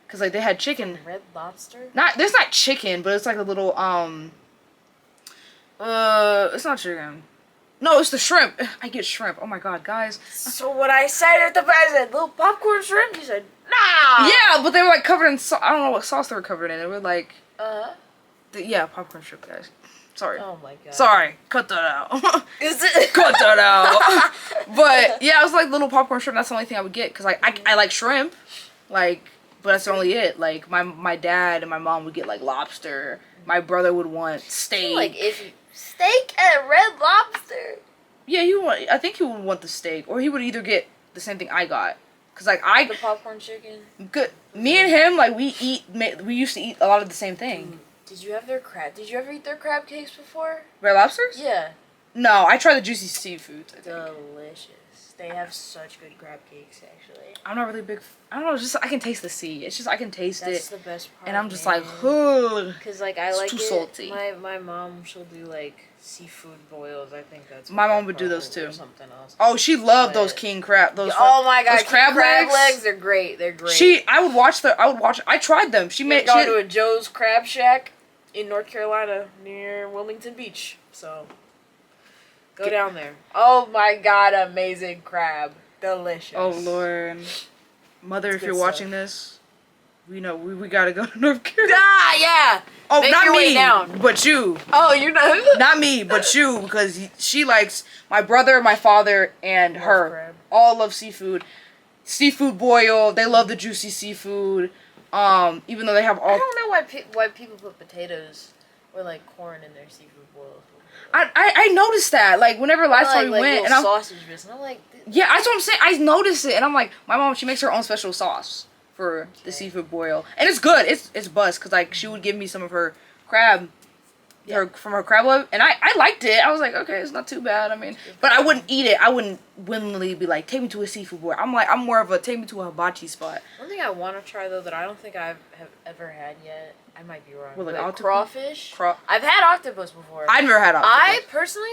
cause like they had chicken. Red Lobster? There's not chicken, but it's like a little it's not chicken. No, it's the shrimp. I get shrimp. Oh my god, guys. So what I said at the back, I said, little popcorn shrimp? You said, nah! Yeah, but they were like covered in I don't know what sauce they were covered in. They were like, yeah, popcorn shrimp, guys. Sorry. Oh my god. Sorry. Cut that out. Is it? Cut that out. But yeah, it was like little popcorn shrimp. That's the only thing I would get. Cause like I like shrimp. Like, but that's only it. Like my dad and my mom would get like lobster. My brother would want steak. Like if you steak at Red Lobster. Yeah, I think he would want the steak, or he would either get the same thing I got. Cause like The popcorn chicken. good. Me and him, like we used to eat a lot of the same thing. Did you have their crab? Did you ever eat their crab cakes before? Red Lobsters? Yeah. No, I tried the juicy seafoods. I think. Delicious. They have such good crab cakes, actually. I'm not really big. I don't know. Just I can taste the sea. It's just I can taste That's it, the best part. and I'm just man. like, ugh. Cause like I It's like too it. salty. My mom, she'll do like seafood boils. I think that's My what mom they're would do those called, or too. something else. Oh, she loved those But- king crab. Those. Oh my god, those crab legs. They're great. They're great. I would watch. I tried them. She made. Go to a Joe's Crab Shack in North Carolina near Wilmington Beach. So go down there. Oh my god, amazing crab. Delicious. Oh Lord, mother, It's if good you're stuff. watching this, we know we gotta go to North Carolina. Ah, yeah. Oh, Make not your way me, down. but you. Oh, you're not. Not me, but you, because she likes my brother, my father, and Love her. crab. All love seafood. Seafood boil. They love the juicy seafood. Even though they have I all. don't know why people put potatoes or like corn in their seafood boils. I noticed that. Like whenever last time we went, and I'm sausage bits, and I'm like, yeah, that's what I'm saying. I noticed it, and I'm like, my mom, she makes her own special sauce for the seafood boil, and it's good. It's bust because like she would give me some of her crab. From her crab leg, and I liked it. I was like, okay, it's not too bad. I mean, but I wouldn't eat it. I wouldn't willingly be like, take me to a seafood boil. I'm more of a take me to a hibachi spot. one thing I want to try though that I don't think have ever had yet. I might be wrong. What, like but octopus? crawfish. Craw- I've had octopus before. I've never had octopus. I personally,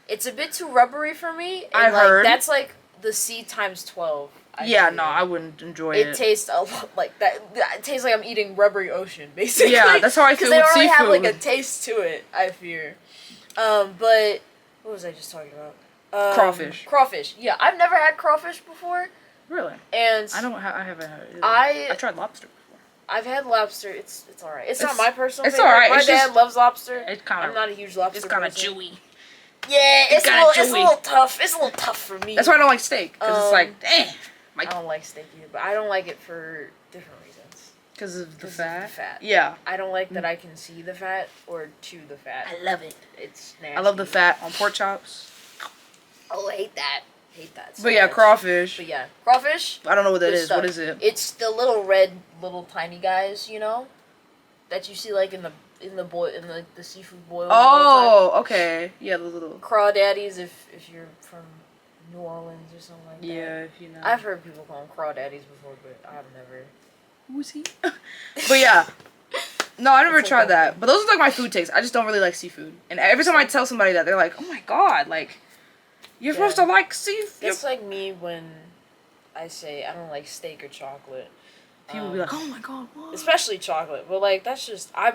it's a bit too rubbery for me. And I've like, heard. That's like the sea times 12. Yeah, feel. no, I wouldn't enjoy it. It tastes a lot like that. It tastes like I'm eating rubbery ocean, basically. Yeah, that's how I feel with Because they already have like a seafood. taste to it. I fear. But what was I just talking about? Crawfish. Crawfish. Yeah, I've never had crawfish before, Really? and I haven't had it. I tried lobster before. I've had lobster. It's alright. It's not It's- my personal it's favorite. alright, My it's dad just- loves lobster. It's kind I'm of. not a huge lobster. It's kind of person. chewy. Yeah, it's kinda a chewy. little tough. It's a little tough for me. That's why I don't like steak, because it's like, damn, I don't like steak either, but I don't like it for different reasons. because of the 'Cause of fat. the fat. Yeah, I don't like that I can see the fat or chew the fat. I love it. It's nasty. I love the fat on pork chops. Oh, I hate that. Hate that. So But yeah, much. crawfish. But yeah, crawfish. I don't know what that good is. stuff. What is it? It's the little red, little tiny guys, you know, that you see like in the seafood boil. all Oh, okay. Yeah, the little. the time. Crawdaddies if you're from New Orleans or something like that. Yeah, if you know. I've heard people call them crawdaddies before, but I've never. Who's he? But yeah. No, I never It's tried like that. But those are like my food tastes. I just don't really like seafood. And every time I tell somebody that, they're like, "Oh my god, like, you're supposed to like seafood." It's like me when I say I don't like steak or chocolate. People be like, "Oh my god, what?" Especially chocolate, but like that's just I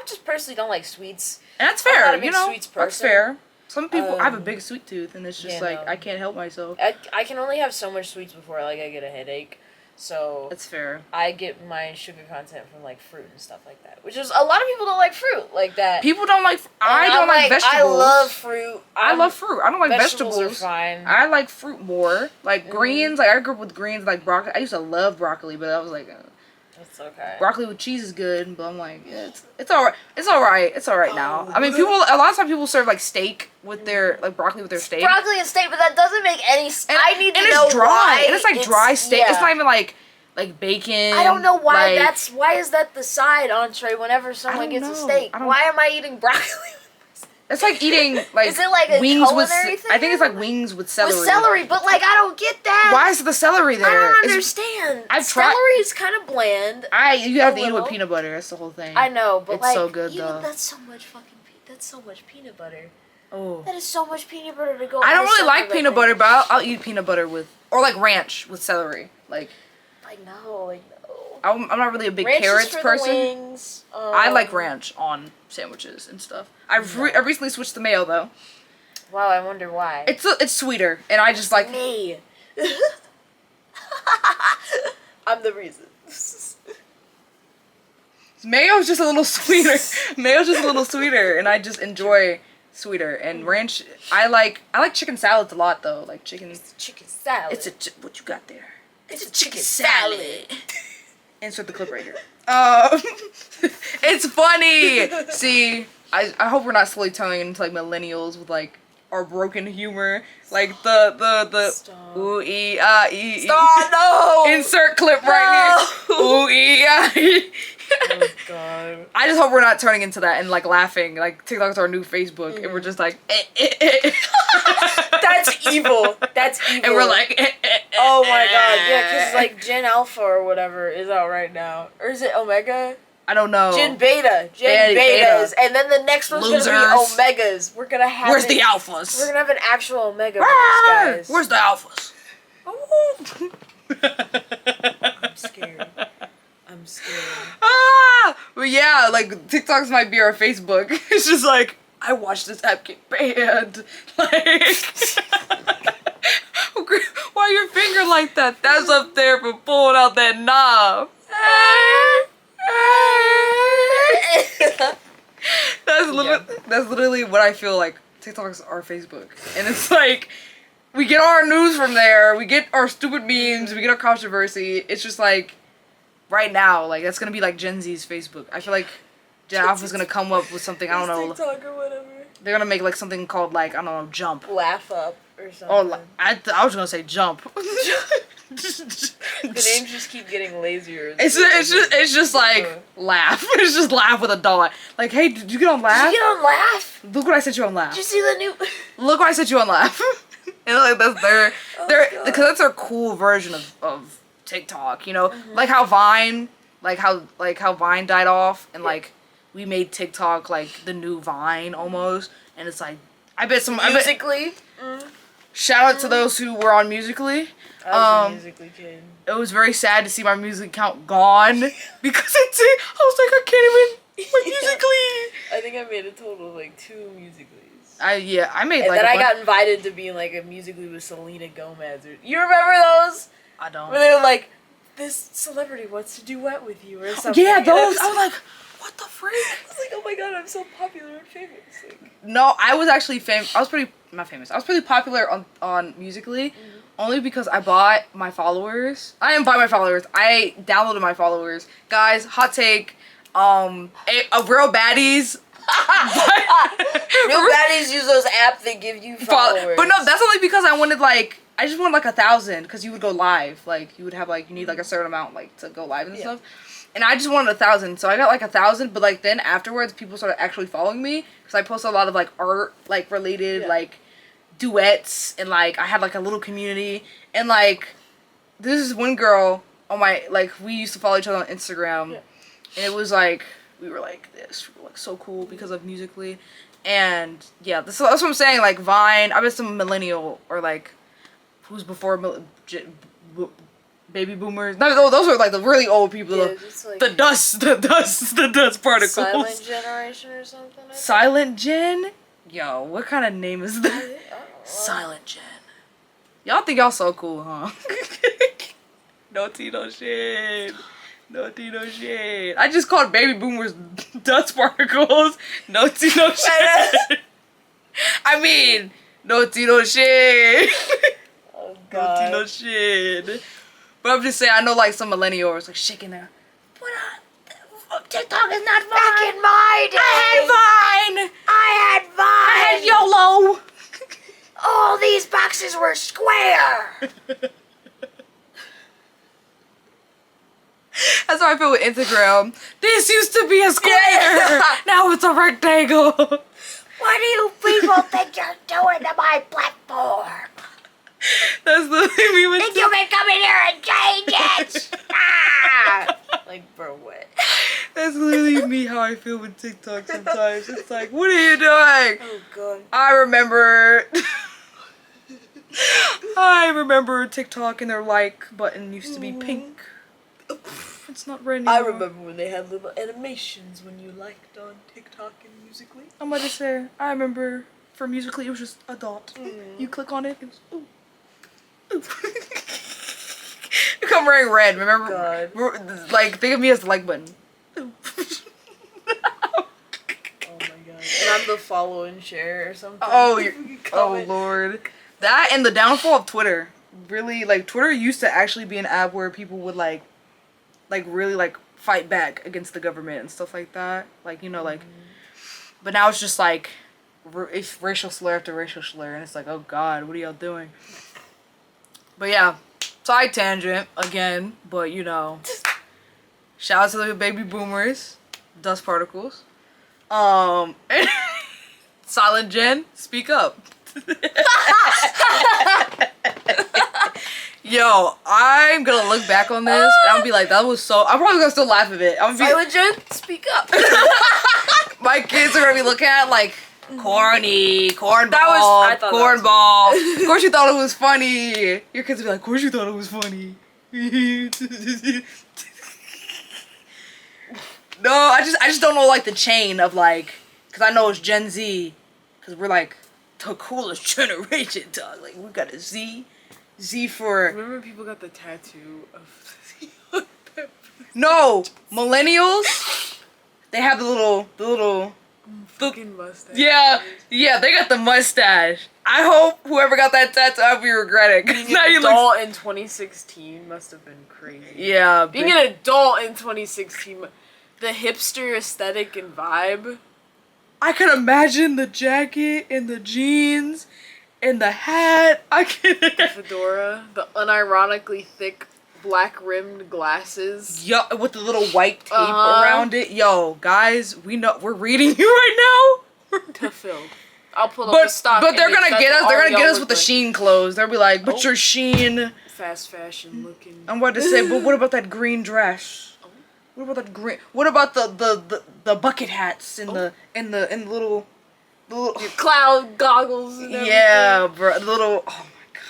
just personally don't like sweets. And that's I'm fair, not a big you know. sweets That's person. fair. Some people, I have a Um, big sweet tooth, and it's just yeah, like no. I can't help myself. I can only have so much sweets before like I get a headache. So That's fair. I get my sugar content from like fruit and stuff like that, which is a lot of people don't like fruit like that. People don't like. I And don't I'm like vegetables. I love fruit. I love fruit. I don't like vegetables. Are fine. I like fruit more. Like greens. Like I grew up with greens. Like broccoli. I used to love broccoli, but I was like, it's okay. broccoli with cheese is good. But I'm like, yeah, it's alright. It's alright. It's alright now. I mean, people. A lot of times people serve like steak with their like broccoli with their steak. Broccoli and steak, but that doesn't make any. I need to know it's dry. why. And it's like dry steak. Yeah. It's not even like bacon. I don't know why like, why is that the side entree whenever someone gets a steak? Why am I eating broccoli? It's like eating like is it like a wings with. culinary thing? I think it's like wings with celery. With celery, but like I don't get that. Why is the celery there? I don't understand. I've tried. Celery is kind of bland. You have to eat it with peanut butter. That's the whole thing. I know, but it's like so good even though. that's so much peanut butter. Oh. That is so much peanut butter to go. I don't really like peanut butter, but I'll eat peanut butter with or like ranch with celery. Like no. I'm not really a big Ranch carrots is for person. The wings. I like ranch on sandwiches and stuff. I recently switched to mayo though. Wow, I wonder why. It's sweeter, and I just like me. I'm the reason. Mayo's just a little sweeter. Mayo's just a little sweeter, and I just enjoy sweeter. And ranch, I like chicken salads a lot though. Like chicken. It's chicken salad. What you got there? It's a chicken salad. Insert the clip right here. It's funny. See, I hope we're not slowly turning into like millennials with like our broken humor, like the Stop. ooh ee ah ee. Stop! No. Insert clip right here. Ooh ee ah ee. Oh God. I just hope we're not turning into that and like laughing. Like TikTok's our new Facebook, and we're just like. That's evil. That's evil. And we're like. Oh my God! Yeah, because like Gen Alpha or whatever is out right now, or is it Omega? I don't know. Gen Betas, Beta. and then the next one's Losers. gonna be Omegas. We're gonna have. Where's the alphas? We're gonna have an actual Omega, guys. Where's the alphas? I'm scared. I'm scared. But yeah, like TikToks might be our Facebook. It's just like I watched this app get banned. Like, why your finger like that? That's up there for pulling out that knob. That's literally what I feel like. TikToks are Facebook, and it's like we get our news from there. We get our stupid memes. We get our controversy. It's just like right now, like that's gonna be like Gen Z's Facebook. I feel like Gen Alpha's gonna come up with something. I don't know. TikTok or whatever. They're gonna make like something called like I don't know, Jump. Laugh up or something. Oh, I was gonna say Jump. The names just keep getting lazier. It's just like laugh. It's just laugh with a dollar. Like, hey, did you get on laugh? Did you get on Laugh? Look what I sent you on laugh. Did you see the new? Look what I sent you on laugh. And like that's their because that's their cool version of TikTok. You know, like how Vine, like how Vine died off, and like we made TikTok like the new Vine almost, and it's like I bet Musically. Shout out to those who were on Musically. I was a Musically kid. It was very sad to see my music account gone because I was like I can't even my Musically. I think I made a total of like 2 Musicallys. I made and like. then I got invited to be like a Musically with Selena Gomez. You remember those? I don't. Where they were like, this celebrity wants to duet with you or something. Yeah, those. I was like, what the freak? I was like, oh my God, I'm so popular and famous. Like, no, I was actually famous. I was pretty popular on Musically, only because I bought my followers. I didn't buy my followers. I downloaded my followers. Guys, hot take. Real baddies. Real baddies use those apps that give you followers. But no, that's only because I just wanted like 1,000 because you would go live. Like you would have like you need like a certain amount like to go live and stuff. And I just wanted 1,000, so I got like 1,000. But like then afterwards, people started actually following me because I posted a lot of like art like related like duets, and like I had like a little community. And like this is one girl on my like we used to follow each other on Instagram, and it was like we were like this, we were like so cool because of Musically. And yeah, that's what I'm saying. Like Vine, I bet some millennial or like who's before baby boomers. No, those are like the really old people. Yeah, just like the dust particles. Silent generation or something. Silent Gen? Yo, what kind of name is that? Silent Gen. Y'all think y'all so cool, huh? No tea, no shade. No tea, no shade. I just called baby boomers dust particles. No tea, no shade. I mean, no tea, no shade. Oh No tea, no shade. But I'm just saying, I know like some millennials like shaking their. What? TikTok is not fun. Back in my day, I had YOLO. all these boxes were square. That's how I feel with Instagram. This used to be a square. Yeah. Now it's a rectangle. What do you people think you're doing to my platform? That's the thing we would Think you can come in here and change it? Ah! Like, bro, what? That's literally me how I feel with TikTok sometimes. It's like, what are you doing? Oh, God. I remember TikTok and their like button used to be pink. It's not red anymore. I remember when they had little animations when you liked on TikTok and Musical.ly. I'm about to say, I remember for Musical.ly it was just a dot. You click on it, it was ooh. Ooh. It come wearing red, remember? God. Like, think of me as the like button. Ooh. Oh my god. And I'm the follow and share or something. Oh, Lord. That and the downfall of Twitter. Really, like, Twitter used to actually be an app where people would, like really, like, fight back against the government and stuff like that. Like, you know, like, but now it's just, like, racial slur after racial slur, and it's like, oh, God, what are y'all doing? But, yeah, side tangent, again, but, you know, shout out to the baby boomers, dust particles. Silent Jen, speak up. Yo, I'm gonna look back on this and I'll be like, that was so. I'm probably gonna still laugh at it. I'm gonna be Silent Jen, speak up. My kids are gonna be looking at it like corny, cornball, I thought that was cornball. Of course you thought it was funny. Your kids will be like, of course you thought it was funny. No, I just don't know like the chain of like, cause I know it's Gen Z, cause we're like the coolest generation, dog. Like we got a Z for. Remember people got the tattoo of No, millennials. They have the little. fucking mustache. Yeah, they got the mustache. I hope whoever got that tattoo, I hope you regret it. 'Cause Being now an you look. adult in 2016 must have been crazy. Yeah, Being an adult in 2016, the hipster aesthetic and vibe. I can imagine the jacket and the jeans and the hat. I can. The fedora, the unironically thick black rimmed glasses. Yo, with the little white tape Uh-huh. around it. Yo, guys, we know we're reading you right now. To film. I'll pull up the stock. But they're image. gonna That's get us. all They're gonna get y'all us with look the like. Shein clothes. They'll be like, "But Oh. you're Shein." Fast fashion looking. I'm about to say, but what about that green dress? What about that green? What about the bucket hats and the little Cloud goggles and everything. yeah, bro, the little. Oh my god.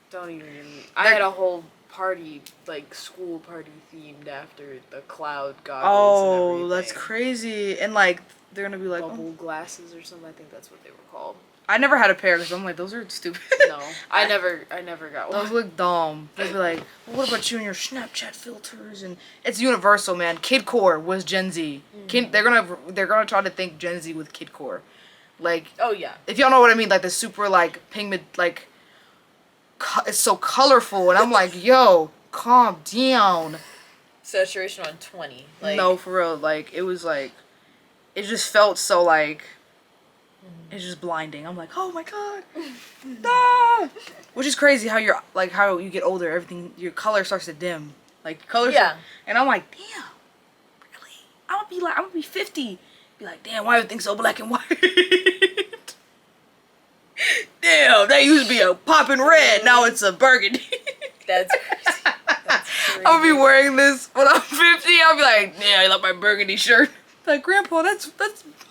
Don't even. I had a whole party, like school party themed after the cloud goggles. Oh, and everything. that's crazy. And like they're gonna be like, Bubble oh. glasses or something. I think that's what they were called. I never had a pair because I'm like, those are stupid. No, I never got Those one. look dumb. They'd be like, well, what about you and your Snapchat filters? And it's universal, man. Kidcore was Gen Z. They're gonna try to think Gen Z with Kidcore. Like, Oh yeah. if y'all know what I mean, like the super like pigment, like it's so colorful, and I'm like, yo, calm down. Saturation on 20. Like, No, for real. Like it was like, it just felt so like. It's just blinding. I'm like, oh my god, ah! Which is crazy how you're like how you get older, everything your color starts to dim, like colors. Yeah. And I'm like, damn, really? I'm gonna be 50. Be like, damn, why everything's so black and white? Damn, that used to be a popping red. Now it's a burgundy. That's crazy. That's crazy. I'll be wearing this when I'm 50. I'll be like, yeah, I love my burgundy shirt. Like, Grandpa, that's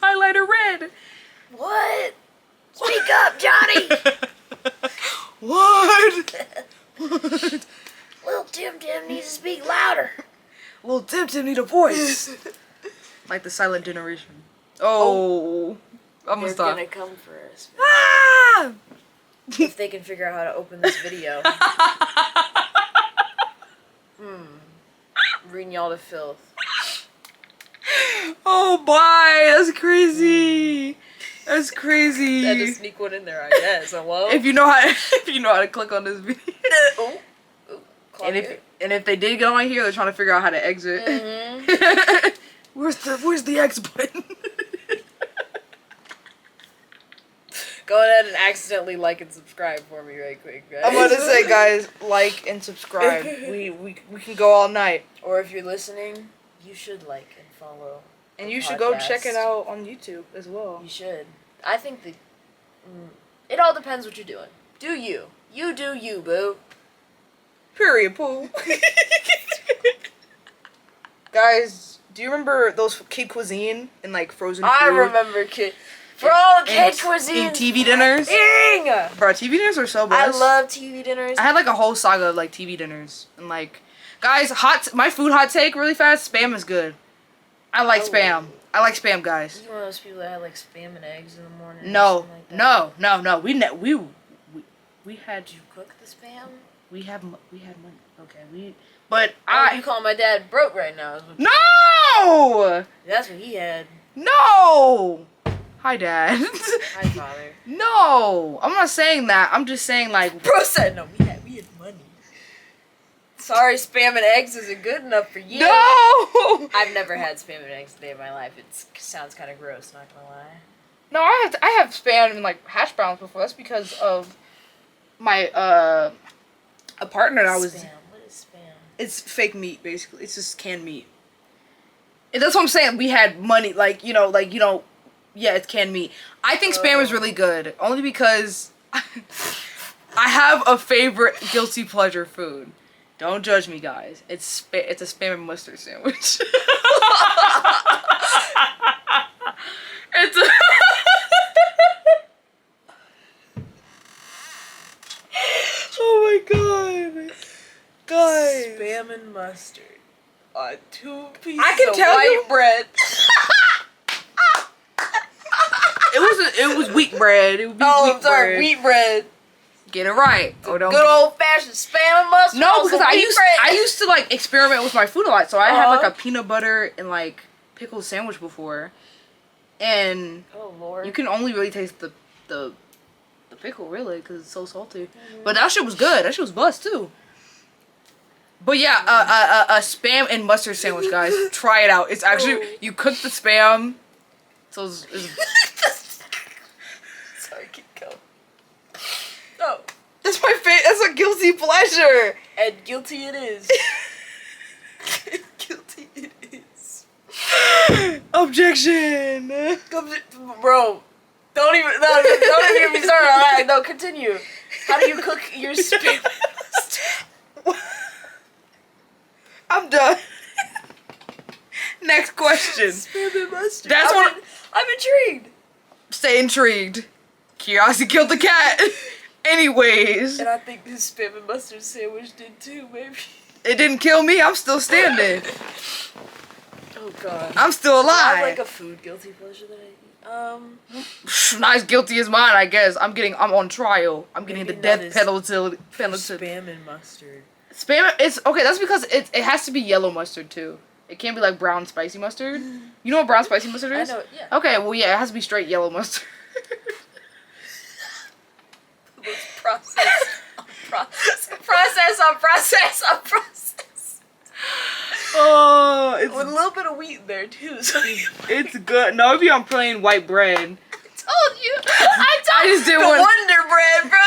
highlighter red. What? Speak up, Johnny. What? Little Tim needs to speak louder. Little Tim need a voice. Like the silent generation. Oh. I'm gonna They're stop. gonna come for us. Ah! If they can figure out how to open this video. Reading y'all to filth. Oh boy, that's crazy. That's crazy. Had to sneak one in there, I guess. Hello? If you know how to click on this video. Oh, And if they did get on here, they're trying to figure out how to exit. Where's the X button? Go ahead and accidentally like and subscribe for me right quick, guys. I'm gonna say, guys, like and subscribe. We can go all night. Or if you're listening, you should like and follow. And the you should go podcast. check it out on YouTube as well. You should. I think it all depends what you're doing. Do you? You do you, boo. Period, Pooh. Guys, do you remember those kid cuisine and like frozen food? I remember kid. For all kid cuisine. And TV dinners. Bro, TV dinners are so best. I love TV dinners. I had like a whole saga of like TV dinners. And like, guys, my food hot take really fast, Spam is good. I like Spam. I like Spam, guys. You one of those people that had like Spam and eggs in the morning? No, like that? no. We had. Did you cook the Spam? We had money. Okay, But You calling my dad broke right now? No! That's what he had. No! Hi, Dad. Hi, father. No! I'm not saying that. I'm just saying, like... Bro said no, we had money. Sorry, Spam and eggs isn't good enough for you. No! I've never had Spam and eggs a day of my life. It sounds kind of gross, not gonna lie. No, I have Spam and, like, hash browns before. That's because of my, a partner that I was... Spam. What is Spam? It's fake meat, basically. It's just canned meat. And that's what I'm saying. We had money, like, yeah, it's canned meat. I think Spam is really good, only because I have a favorite guilty pleasure food. Don't judge me, guys. It's a Spam and mustard sandwich. It's a... Oh my god. Guys. Spam and mustard on 2 pieces I can of tell white you- bread. It was wheat bread. It would be Oh, wheat I'm sorry, bread. wheat bread. Get it right. Oh, don't. Good old fashioned Spam and mustard. No, on because some wheat bread. I used to like experiment with my food a lot. So I had like Uh-huh. a peanut butter and like pickle sandwich before, and Oh Lord. you can only really taste the pickle really because it's so salty. But that shit was good. That shit was bust too. But yeah, a Spam and mustard sandwich, guys. Try it out. It's actually you cook the Spam. So it's Sorry, keep going. Oh, that's my favorite. That's a guilty pleasure. and guilty it is. Guilty it is. Objection. Bro, don't even get me started on that. No, continue. How do you cook your Spam? I'm done. Next question. Spam and mustard. That's what I'm intrigued. Stay intrigued. Curiosity killed the cat. Anyways, And I think this Spam and mustard sandwich did too, maybe. it didn't kill me. I'm still standing. Oh God. I'm still I have alive. like a food guilty pleasure that I eat. Not as guilty as mine, I guess. I'm on trial. I'm getting the Maybe death not as penalty. Spam and mustard. Spam. It's okay. That's because it has to be yellow mustard too. It can't be like brown spicy mustard. You know what brown spicy mustard is? I know, yeah. Okay, well yeah, it has to be straight yellow mustard. Process on process. Oh, With a little bit of wheat in there too. So it's good. No, it'd be on plain white bread. told you. I just didn't the want- Wonder Bread, bro.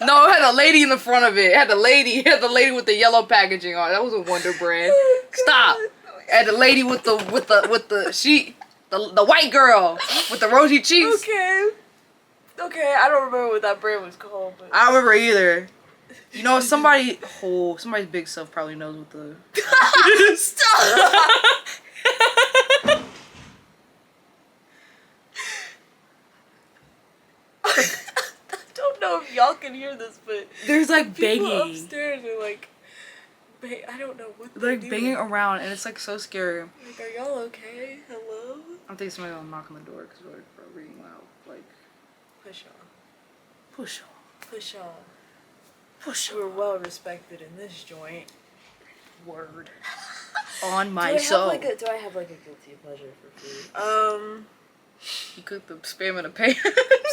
No, it had a lady in the front of it. It had the lady with the yellow packaging on. That was a Wonder Bread. Oh, Stop. It had the lady with the white girl with the rosy cheeks. Okay, I don't remember what that brand was called, but I don't remember either. You know, somebody's big self probably knows what the. stop. I don't know if y'all can hear this, but There's like people banging, upstairs are like, I don't know what like they're doing. banging around, and it's like so scary. Like, are y'all okay? Hello? I'm thinking somebody's gonna knock on the door because we're reading loud. Like, Push on. push on, Push on. push We're on. well respected in this joint. Word. On Do my I have soul. like a guilty pleasure for food? You cook the spam in a pan.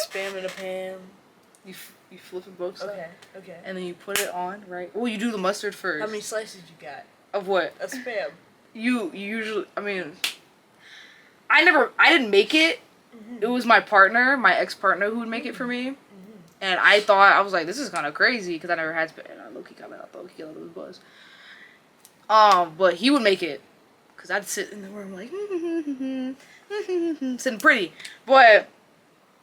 Spam in a pan. You flip it both sides. Okay. And then you put it on, right? Oh, you do the mustard first. How many slices you got? Of what? Of spam. You usually, I mean, I didn't make it. It was my partner, my ex-partner who would make it for me. And I was like, this is kind of crazy because I never had spam. And I low-key got out, low-key got those buzz. But he would make it because I'd sit in the room like, sitting pretty. But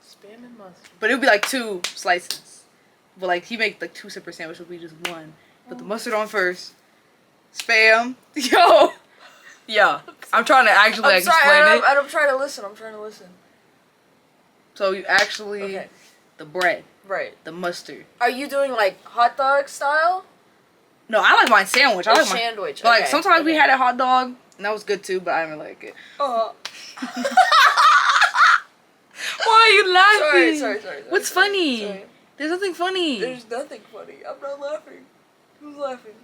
Spam and mustard. But it would be like 2 slices. But like he make like 2 separate sandwiches, would be just one. Put the mustard on first. Spam. Yo. Yeah. I'm trying to actually like, explain it. I'm trying to listen. So you actually Okay. the bread, Right. the mustard. Are you doing like hot dog style? No, I like mine sandwich. I Or like my sandwich. But like okay. sometimes we okay. had a hot dog and that was good too, but I didn't like it. Uh-huh. Why are you laughing? Sorry. What's funny? Sorry. There's nothing funny. There's nothing funny. I'm not laughing. Who's laughing?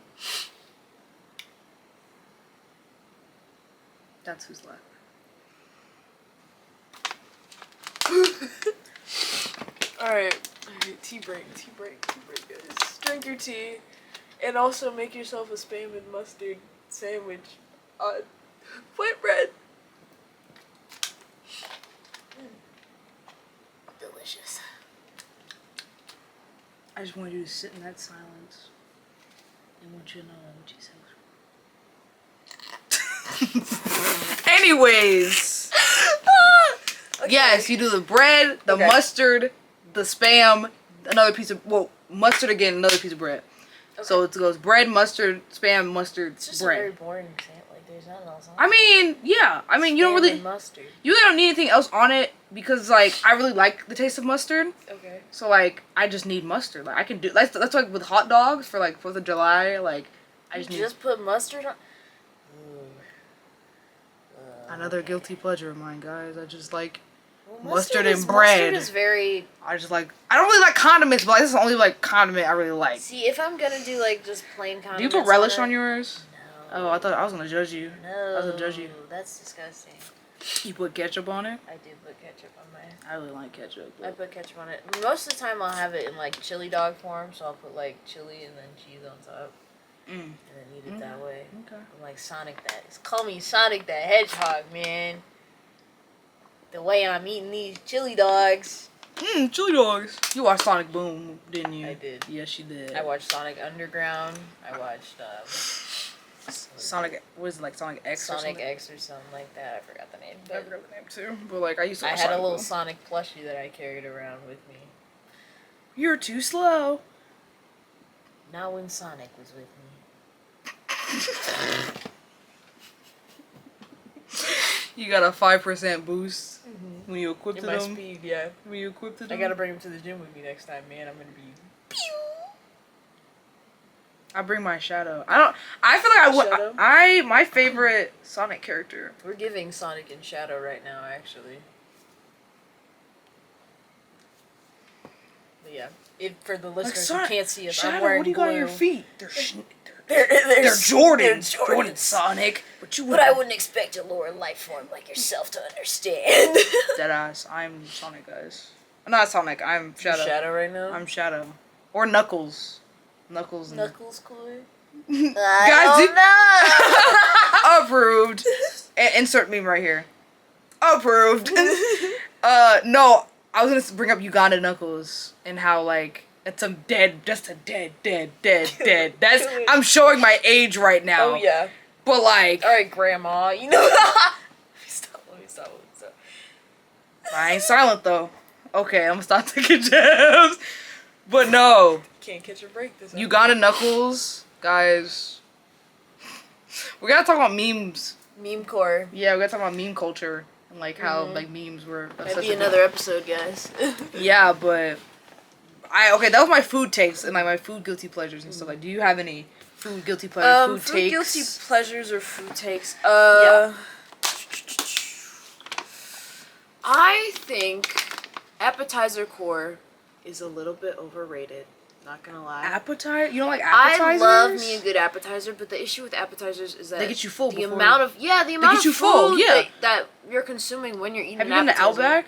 That's who's laughing. Alright, tea break, guys. Drink your tea, and also make yourself a spam and mustard sandwich on white bread. Delicious. I just wanted you to sit in that silence. I want you to know what you said. Anyways. Okay. Yes, you do the bread, the Okay. mustard, the spam, another piece of, mustard again, another piece of bread. Okay. So it goes bread, mustard, spam, mustard, It's just a bread. very boring example. Like, there's nothing else on I mean, yeah. I mean, you don't Spam really, and mustard. you really don't need anything else on it because, like, I really like the taste of mustard. Okay. So, like, I just need mustard. Like, I can do, that's like with hot dogs for, like, 4th of July, like, I just need. Just put mustard on. Another guilty pleasure of mine, guys. I just like Well, mustard and bread. Mustard is very. I just like, I don't really like condiments, but like, this is the only like condiment I really like. See, if I'm gonna do like just plain condiments. Do you put relish on on yours? No. Oh, I thought I was gonna judge you. No. I was gonna judge you. That's disgusting. You put ketchup on it? I do put ketchup on mine. I really like ketchup. I put ketchup on it. Most of the time, I'll have it in like chili dog form, so I'll put like chili and then cheese on top, and then eat it that way. Okay. I'm like Sonic that. Call me Sonic the Hedgehog, man. The way I'm eating these chili dogs. Chili dogs. You watched Sonic Boom, didn't you? I did. Yes, you did. I watched Sonic Underground. I watched Sonic, what is it, like Sonic X or Sonic something? X or something like that. I forgot the name. I But forgot the name too. But like, I used to I watch had a Sonic little Boom. Sonic plushie that I carried around with me. You're too slow. Not when Sonic was with me. You got a 5% boost when you equipped In my them. speed, yeah. When you equipped them. I gotta bring him to the gym with me next time, man. I'm gonna be. I bring my Shadow. I feel like Shadow? my favorite Sonic character. We're giving Sonic and Shadow right now, actually. But yeah, for the listeners Sonic- who can't see us, Shadow, I'm wearing what do you got on your blue. feet? They're They're Jordan. They're Jordan Jordans. Sonic. But you But I wouldn't expect a lower life form like yourself to understand. Deadass. I'm Sonic, guys. Not Sonic. I'm Shadow. Shadow right now. I'm Shadow. Or Knuckles. Knuckles. And Knuckles cooler. Guys, I approved. Insert meme right here. Approved. No, I was gonna bring up Uganda Knuckles and how like it's a dead. That's I'm showing my age right now. Oh yeah. But like, All right, Grandma. You know. Let me stop. I ain't silent though. Okay, I'm gonna stop taking jabs. But no, Can't catch a break this. Uganda Knuckles, guys. We gotta talk about memes. Meme core. Yeah, we gotta talk about meme culture and like how like memes were. Might be another episode, guys. Yeah, but that was my food takes and like my food guilty pleasures and stuff. Like, do you have any food guilty pleasures? Food takes. guilty pleasures or food takes. Yeah. I think appetizer core is a little bit overrated. Not gonna lie. Appetizer? You don't like I appetizers? love me a good appetizer, but the issue with appetizers is that they get you full. The amount of get of you full, food yeah. that you're consuming when you're eating. Have you been to Outback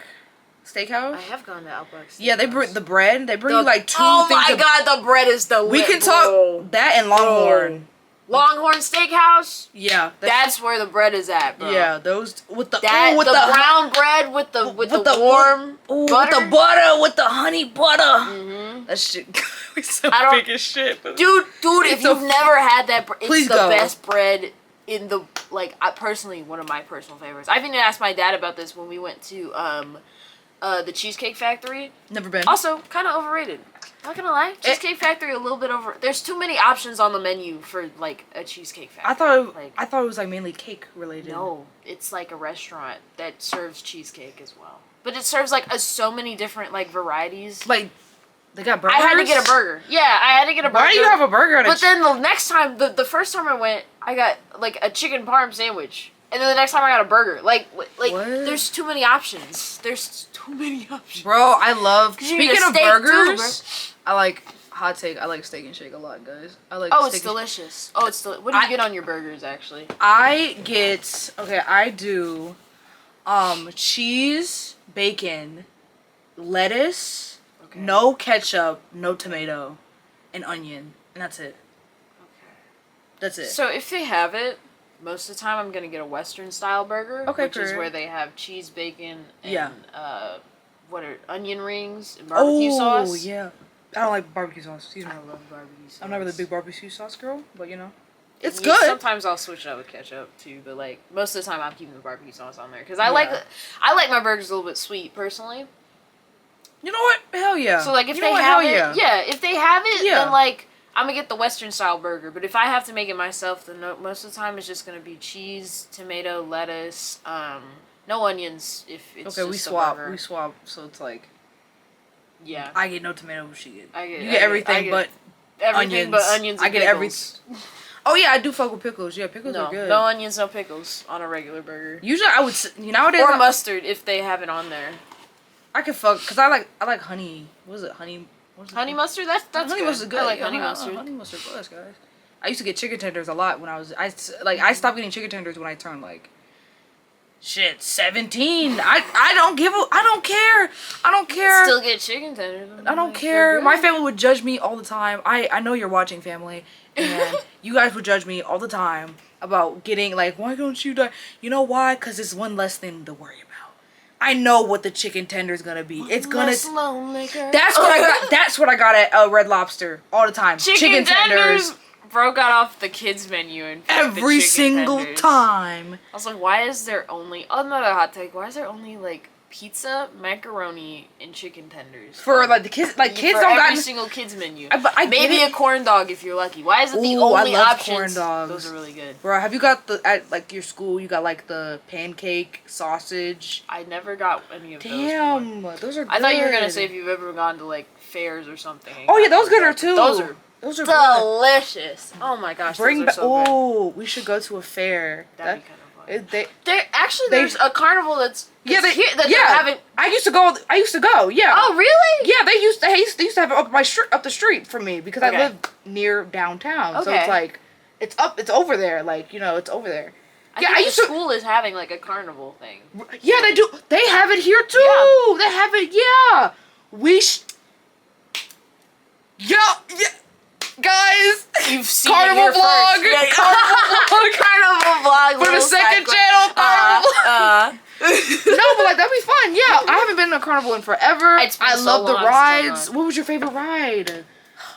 Steakhouse? I have gone to Outback Steakhouse. Yeah, they bring the bread. They bring you like 2 Oh things. my god, the bread is the. We can talk that and Longhorn. Longhorn Steakhouse. Yeah, that's where the bread is at, bro. Yeah, those with the brown bread with the warm butter. With the butter, with the honey butter. Mm-hmm. That shit is so big as shit. Dude, if you've never had that, it's the go. best bread in the personally one of my personal favorites. I've even asked my dad about this when we went to the Cheesecake Factory. Never been. Also, kind of overrated. Not gonna lie, Cheesecake Factory a little bit over. There's too many options on the menu for like a Cheesecake Factory. I thought it was like mainly cake related. No, it's like a restaurant that serves cheesecake as well. But it serves like so many different like varieties. Like they got burgers. I had to get a burger. Yeah, I had to get a burger. Why do you have a burger? But then the next time, the first time I went, I got like a chicken parm sandwich. And then the next time I got a burger. Like there's too many options. There's too many options. Bro, I love, speaking of burgers, too, I like, hot take, I like Steak and Shake a lot, guys. I like it's delicious. Oh, it's delicious. What do you get on your burgers, actually? I do, cheese, bacon, lettuce, no ketchup, no tomato, and onion. And that's it. Okay. That's it. So if they have it, most of the time I'm going to get a Western style burger. Which is where they have cheese, bacon, and onion rings and barbecue sauce. Oh, yeah. I don't like barbecue sauce. Excuse me. I love barbecue sauce. I'm never the big barbecue sauce girl, but you know. It's And good. Sometimes I'll switch it up with ketchup too, but like most of the time I'm keeping the barbecue sauce on there because I like my burgers a little bit sweet personally. You know what? Hell yeah. So like if you they have it, if they have it, Yeah. then like I'm gonna get the Western style burger. But if I have to make it myself, then most of the time it's just gonna be cheese, tomato, lettuce, no onions. If it's okay, we swap. So it's like. Yeah. I get no tomato. She get. You get everything but onions. I get everything. Oh yeah, I do fuck with pickles. Yeah, pickles are good. No onions, no pickles on a regular burger. Usually I would nowadays or mustard if they have it on there. I can fuck because I like honey. What is it? Honey. Honey mustard? That's honey good. mustard good. I like honey mustard. Honey mustard plus, guys. I used to get chicken tenders a lot when I stopped getting chicken tenders when I turned 17. I don't care. Still get chicken tenders. I don't care. My family would judge me all the time. I know you're watching, family, and you guys would judge me all the time about getting why don't you die? You know why? Because it's one less thing to worry about. I know what the chicken tender is gonna be. It's gonna. Lonely girl. That's what I got. That's what I got at Red Lobster all the time. Chicken tenders. Bro got off the kids menu and every single time. I was like, why is there only? Another hot take. Why is there only pizza, macaroni, and chicken tenders for the kids? Kids for don't got every single kids menu. I maybe a corn dog if you're lucky. Why is it the only I love option? Corn dogs. Those are really good. Bro, have you got at your school? You got the pancake sausage. I never got any of those. Damn, those are good. I thought you were gonna say if you've ever gone to fairs or something. Oh yeah, those good are too. Those are delicious. Oh my gosh, bring back. Oh, we should go to a fair. That'd be kind of fun. There's a carnival that's they're having. I used to go. Yeah. Oh really? Yeah, they used to have it up the street from me because I live near downtown. Okay. So it's it's over there. It's over there. I think school is having a carnival thing. Yeah, they do. They have it here too. Yeah. They have it. Yeah. Yeah. Guys, you've seen carnival vlog. Yeah, carnival vlog for the second channel. No, but that'd be fun. Yeah, I haven't been to a carnival in forever. I love the rides. What was your favorite ride?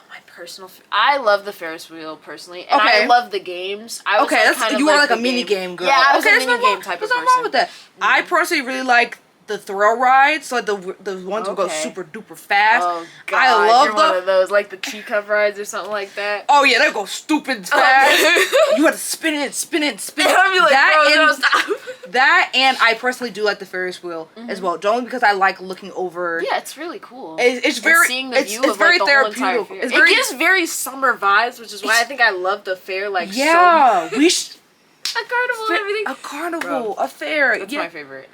My personal. I love the Ferris wheel personally, and I love the games. I was you are a mini game girl. Yeah, I was a mini game type of person. There's nothing wrong with that. I personally really like the thrill rides, the ones that go super duper fast. Oh god, I love one of those, the teacup rides or something like that. Oh yeah, they go stupid fast. You have to spin it. I'm that and I personally do like the Ferris wheel as well, only because I like looking over. Yeah, it's really cool. It's very seeing the view of very the therapeutic. Whole entire fair. It gives very summer vibes, which is why I think I love the fair. Yeah, so we should a carnival and everything. A carnival, a fair. That's my favorite.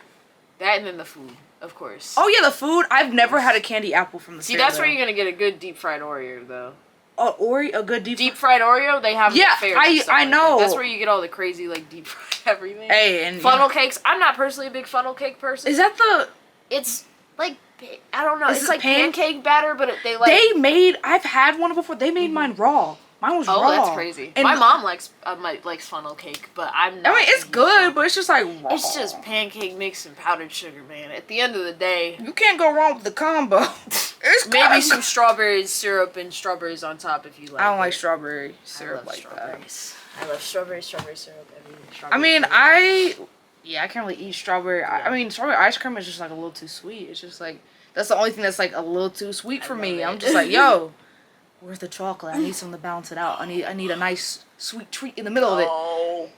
That and then the food. of course. Oh yeah, the food. I've never had a candy apple from the See, fair, that's though. where you're gonna get a good deep fried Oreo, though. Oh, a good Deep fried Oreo, they have Yeah, at fairs and stuff I like know. that. That's where you get all the crazy like deep fried everything. Hey, and funnel cakes. I'm not personally a big funnel cake person. Is that the? It's like I don't know. Is It's it like pancake batter, but they like They made. I've had one before. They made mine raw. Mine was raw. Oh, that's crazy. And my mom likes funnel cake, but I'm not. I mean, it's good, but it's just like raw. It's just pancake mix and powdered sugar, man. At the end of the day, You can't go wrong with the combo. It's maybe kinda some strawberry syrup and strawberries on top if you like. I don't like it. strawberry I syrup love like strawberries. I love strawberry syrup, everything. that. I mean, I can't really eat strawberry. Yeah. I mean, strawberry ice cream is just like a little too sweet. It's just like that's the only thing that's like a little too sweet for me. love I'm it. just like, yo, where's the chocolate? I need something to balance it out. I need a nice sweet treat in the middle of it. Oh,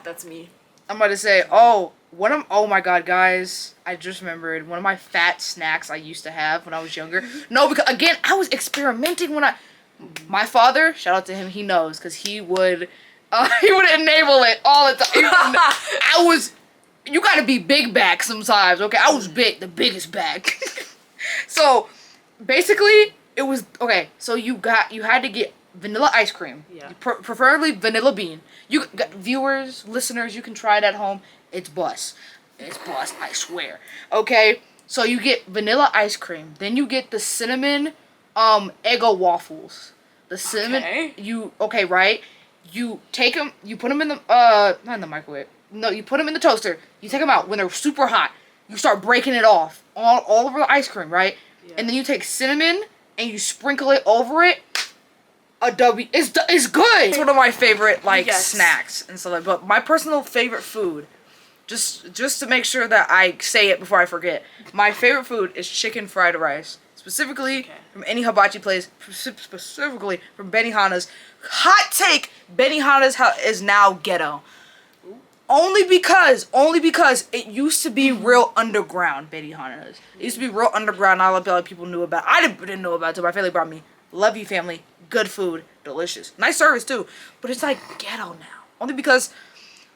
that's me. I'm about to say, oh my god, guys, I just remembered one of my fat snacks I used to have when I was younger. No, because again, I was experimenting my father, shout out to him, he knows, because he would enable it all the time. You gotta be big back sometimes, okay? I was big, the biggest back. So, basically, it was, okay, so you had to get vanilla ice cream. Yeah. Preferably vanilla bean. Viewers, listeners, you can try it at home. It's bust. It's bust, I swear. Okay? So you get vanilla ice cream. Then you get the cinnamon Eggo waffles. The cinnamon right? You take them, you put them in the not in the microwave. No, you put them in the toaster. You take them out when they're super hot. You start breaking it off all over the ice cream, right? Yeah. And then you take cinnamon and you sprinkle it over it. It's good. It's one of my favorite snacks and stuff like. But my personal favorite food, just to make sure that I say it before I forget, my favorite food is chicken fried rice. Specifically from any hibachi place, specifically from Benihana's. Hot take: Benihana's is now ghetto. Only because it used to be real underground. Benihana's. It used to be real underground. Not a lot of people knew about. I didn't know about it. So my family brought me. Love you, family. Good food, delicious, nice service too. But it's like ghetto now. Only because,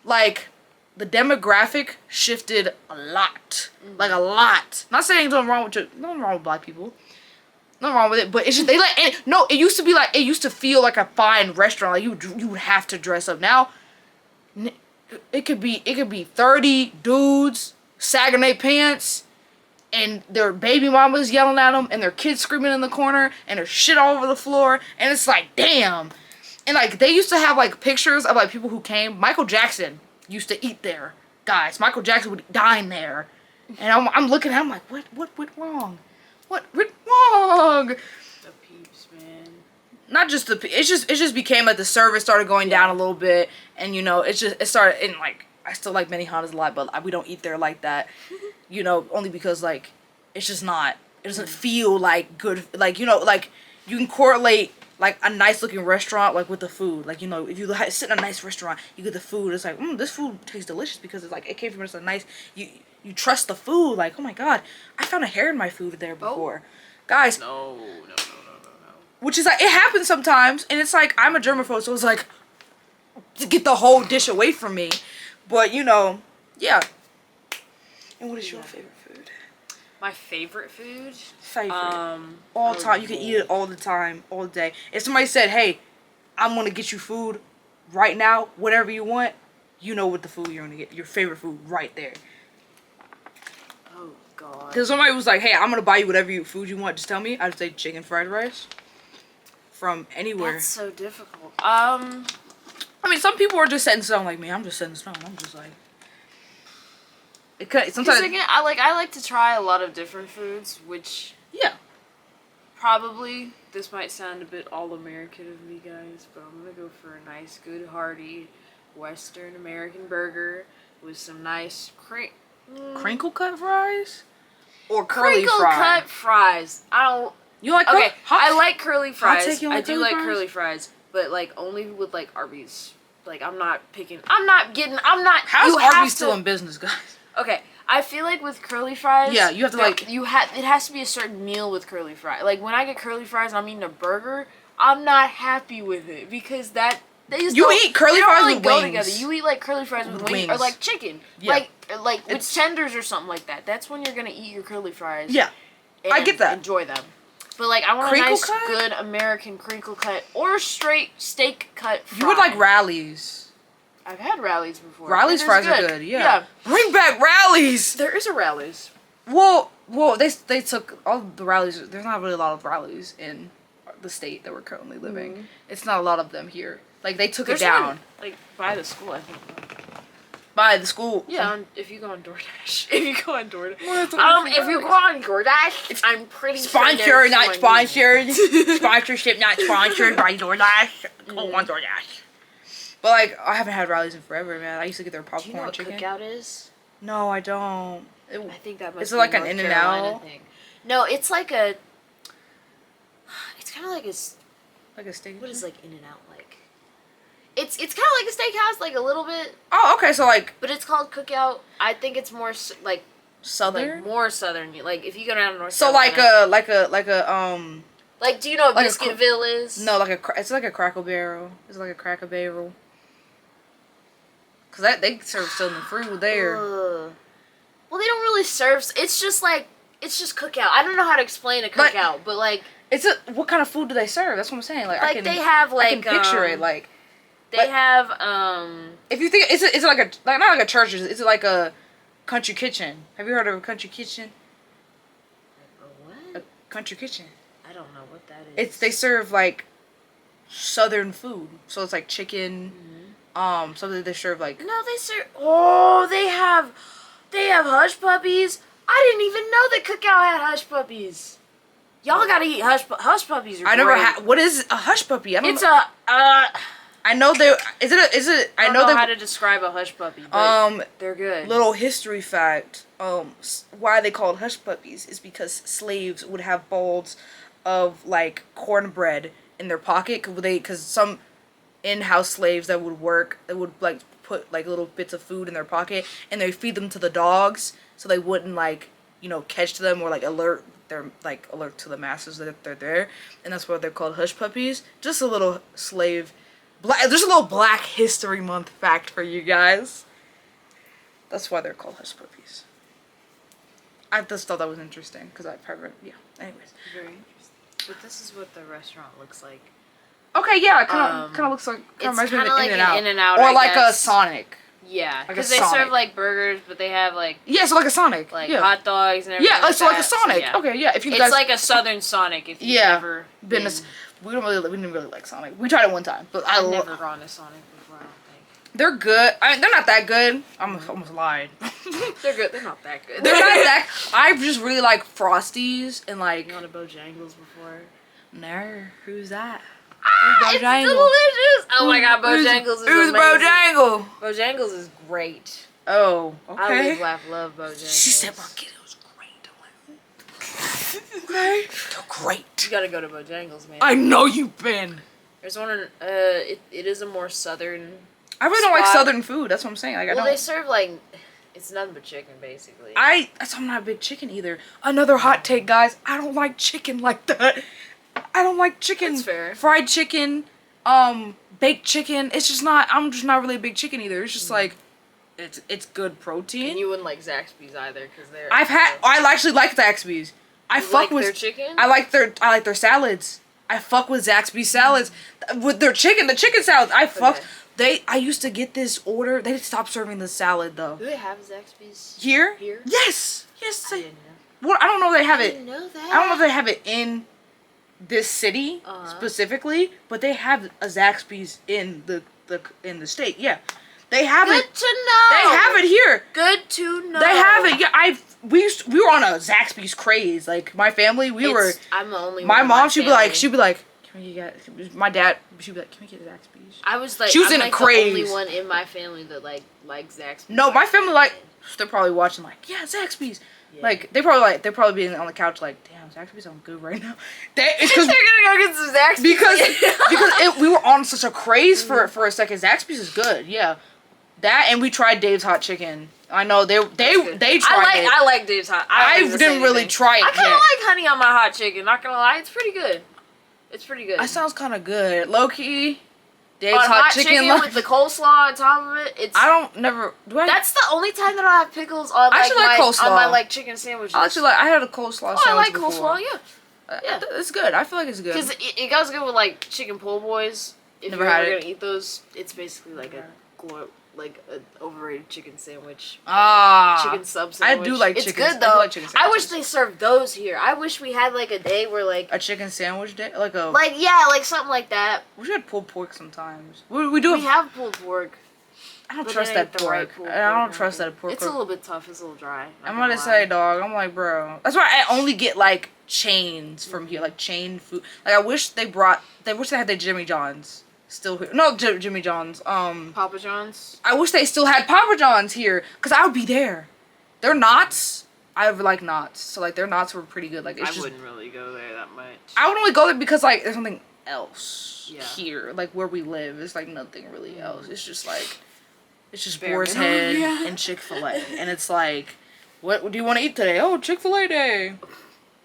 like, the demographic shifted a lot. Like a lot. Not saying nothing wrong with black people. Nothing wrong with it, but it's just it used to be like, it used to feel like a fine restaurant. Like you would have to dress up. Now it could be 30 dudes sagging their pants and their baby mamas yelling at them and their kids screaming in the corner and there's shit all over the floor, and it's like, damn. And like they used to have like pictures of like people who came. Michael Jackson used to eat there, guys. Michael Jackson would dine there, and I'm looking at him like, what went wrong? What went wrong? The peeps, man. Not just it just became like the service started going down a little bit, and it started, and like I still like Benihana's a lot, but we don't eat there like that, only because like it's just not, it doesn't feel like good, like like you can correlate like a nice looking restaurant like with the food, like if you sit in a nice restaurant, you get the food, it's like this food tastes delicious because it's like it came from just a nice, you trust the food, like, oh my god, I found a hair in my food there before. Guys. No. Which is like, it happens sometimes, and it's like, I'm a germaphobe, so it's like, to get the whole dish away from me. But, yeah. And what is your favorite food? My favorite food? All time. You can eat it all the time, all day. If somebody said, hey, I'm going to get you food right now, whatever you want, you know what the food you're going to get. Your favorite food right there. Oh, God. Because somebody was like, hey, I'm going to buy you whatever food you want, just tell me. I'd say chicken fried rice. From anywhere. That's so difficult. I mean, some people are just set in stone like me. I'm just set in stone. I'm just like, it could sometimes. Again, I like to try a lot of different foods, which probably this might sound a bit all American of me, guys, but I'm gonna go for a nice, good, hearty Western American burger with some nice crinkle cut fries or curly crinkle cut fries. I don't. You like I like curly fries. Take, I do like curly fries, but like only with like Arby's. Like I'm not. How's Arby's still in business, guys? Okay, I feel like with curly fries, you have to it has to be a certain meal with curly fries. Like when I get curly fries and I'm eating a burger, I'm not happy with it because that You eat curly they don't fries really with go wings. together. You eat like curly fries with wings or wings. like chicken, Yeah. like with tenders or something like that. That's when you're gonna eat your curly fries. Yeah, and I get that. Enjoy them. But like, I want Crinkle a nice, cut? good American crinkle cut or straight steak cut fry. You would like Rallies. I've had Rallies before. Rallies It is fries are good. Yeah. Yeah. Bring back Rallies. There is a Rallies. Well, they took all the Rallies. There's not really a lot of Rallies in the state that we're currently living. Mm-hmm. It's not a lot of them here. Like they took There's it down one, like by the school, I think. by the school. Yeah, if you go on DoorDash. If you go on DoorDash. If you go on DoorDash, I'm pretty Sponsored, sure not sponsored. Sponsorship, not sponsored by DoorDash. Go on DoorDash. But like, I haven't had Rallies in forever, man. I used to get their popcorn Do you know what chicken. Cookout is? No, I don't. I think that must Is it be like an North In-N-Out? Carolina thing. No, it's like a. It's kind of like a. Like a steak. What is like In-N-Out like? It's kind of like a steakhouse, like a little bit, Oh, okay. So like but it's called Cookout. I think it's more like southern. more southern. Like if you go down to North So Carolina. like a Like, do you know what like a Biscuitville is? no, it's like a Cracker Barrel. It's like a Cracker Barrel. Cause they serve southern food there. Ugh. Well, they don't really serve. It's just Cookout. I don't know how to explain a Like- Cookout, but like It's a what kind of food do they serve? That's what I'm saying. Like I can they have like I can picture it like they but- have if you think is it like not like a church? Is it like a country kitchen? Have you heard of a country kitchen? what? A country kitchen. I don't know what that is. They serve like southern food, so it's like chicken. Something they serve like. No, they serve. Oh, they have hush puppies. I didn't even know that Cookout had hush puppies. Y'all gotta eat hush puppies. Are I never great. had. What is a hush puppy? I don't It's know. I know they. Is it? I don't know how to describe a hush puppy. But they're good. Little history fact. Why they called hush puppies is because slaves would have bowls of like cornbread in their pocket because some in-house slaves that would work, they would like put like little bits of food in their pocket and they feed them to the dogs so they wouldn't like catch them or like alert to the masses that they're there, and that's why they're called hush puppies. Just a little there's a little Black History Month fact for you guys. That's why they're called hush puppies. I just thought that was interesting because anyways. Very interesting. But this is what the restaurant looks like. Okay, yeah, it kind of looks like reminds me of like In-N-Out. an In-N-Out, or I like guess. a Sonic. Yeah, Like a because they Sonic. serve like burgers, but they have like Yeah, so like a Sonic. Yeah. hot dogs and everything. Yeah, so like a that. Sonic. So, yeah. Okay, yeah. If you It's guys like a Southern Sonic. If you've never been we didn't really like Sonic. We tried it one time, but I've never gone to Sonic before. I don't think they're good. I mean, they're not that good. I almost lied. they're good. They're not that good. They're not that. I just really like Frosties and like. You gone to Bojangles before? No, who's that? It's delicious. Oh my god, Bojangles is Who's amazing. Bojangle? Bojangles is great. Oh, I okay. love Bojangles. She said my kid was great. Okay. They're great. You gotta go to Bojangles, man. I know you've been. There's one in, it is a more southern. I really don't like spot. southern food. That's what I'm saying. Like, Well, I they don't. serve like, it's nothing but chicken, basically. I'm not a big chicken either. Another hot take, guys. I don't like chicken like that. I don't like chicken. That's fair. Fried chicken, baked chicken. It's just not. I'm just not really a big chicken either. It's just like, it's good protein. And you wouldn't like Zaxby's either, because they're. I actually like Zaxby's. I fuck like with their chicken. I like their salads. I fuck with Zaxby's salads with their chicken. The chicken salads. I used to get this order. They stopped serving the salad though. Do they have Zaxby's Here? here? Yes. I They, didn't know. well, I don't know if they have I it. didn't know that. I don't know if they have it in this city specifically, but they have a Zaxby's in the state. Yeah, they have Good it. to know. They have it here. Good to know. They have it. Yeah, we were on a Zaxby's craze. Like my family, I'm the only. My one in mom, she'd be like, family. can we get? My dad, she'd be like, can we get Zaxby's? I was like, she was I'm in a like craze. the only one in my family that likes Zaxby's. No, my family they're probably watching yeah, Zaxby's. Yeah. Like they're probably being on the couch like, damn, Zaxby's sound good right now. It's They're gonna go get some Zaxby's because we were on such a craze for a second. Zaxby's is good, yeah. That and we tried Dave's Hot Chicken. I know they tried it. I like Dave's Hot. I didn't really try it. I kind of like honey on my hot chicken. Not gonna lie, it's pretty good. It's pretty good. That sounds kind of good, low key. The On eggs hot chicken like, with the coleslaw on top of it. It's. I don't never. Do I? That's the only time that I'll have pickles on I actually like coleslaw. on my like chicken sandwiches. I actually like. I had a coleslaw sandwich I like before. coleslaw. Yeah. Yeah. It's good. I feel like it's good. Because it goes good with like chicken po' boys. If Never you're had ever it. gonna eat those, it's basically like an overrated chicken sandwich. Chicken sub I sandwich. do like it's chicken. good though. I do like chicken I wish sandwiches. they served those here. I wish we had like a day where like A chicken sandwich day, like something like that. we should have pulled pork sometimes. We do. We have pulled pork. I don't but trust it that ain't the right pork. pulled I don't pork, trust I that pork. It's a little bit tough. It's a little dry. I'm gonna say, dog. I'm like, bro. That's why I only get like chains from here, like chain food. Like I wish they had the Jimmy John's still here. No, Jimmy John's. Papa John's. I wish they still had Papa John's here, cause I would be there. They're knots. I like knots, so like their knots were pretty good. Like it's just, wouldn't really go there that much. I would only go there because like there's something else Yeah. here, like where we live. It's like nothing really else. It's just like, it's just Bare Boar's minimum, Head yeah. and Chick-fil-A, and it's like, what do you want to eat today? Oh, Chick-fil-A day.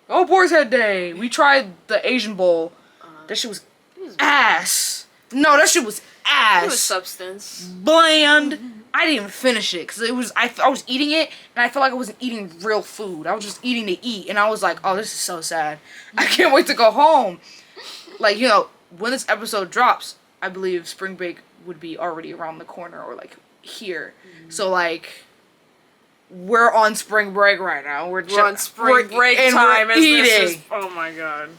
Oh, Boar's Head day. We tried the Asian bowl. That shit was ass. No, that shit was ass. It was substance. Bland. I didn't even finish it because it was I was eating it and I felt like I wasn't eating real food. I was just eating to eat, and I was like, oh, this is so sad. I can't wait to go home. Like, you know, when this episode drops, I believe spring break would be already around the corner or like here. So like, we're on spring break right now. We're on spring break and time. we're As this eating. is, oh my god.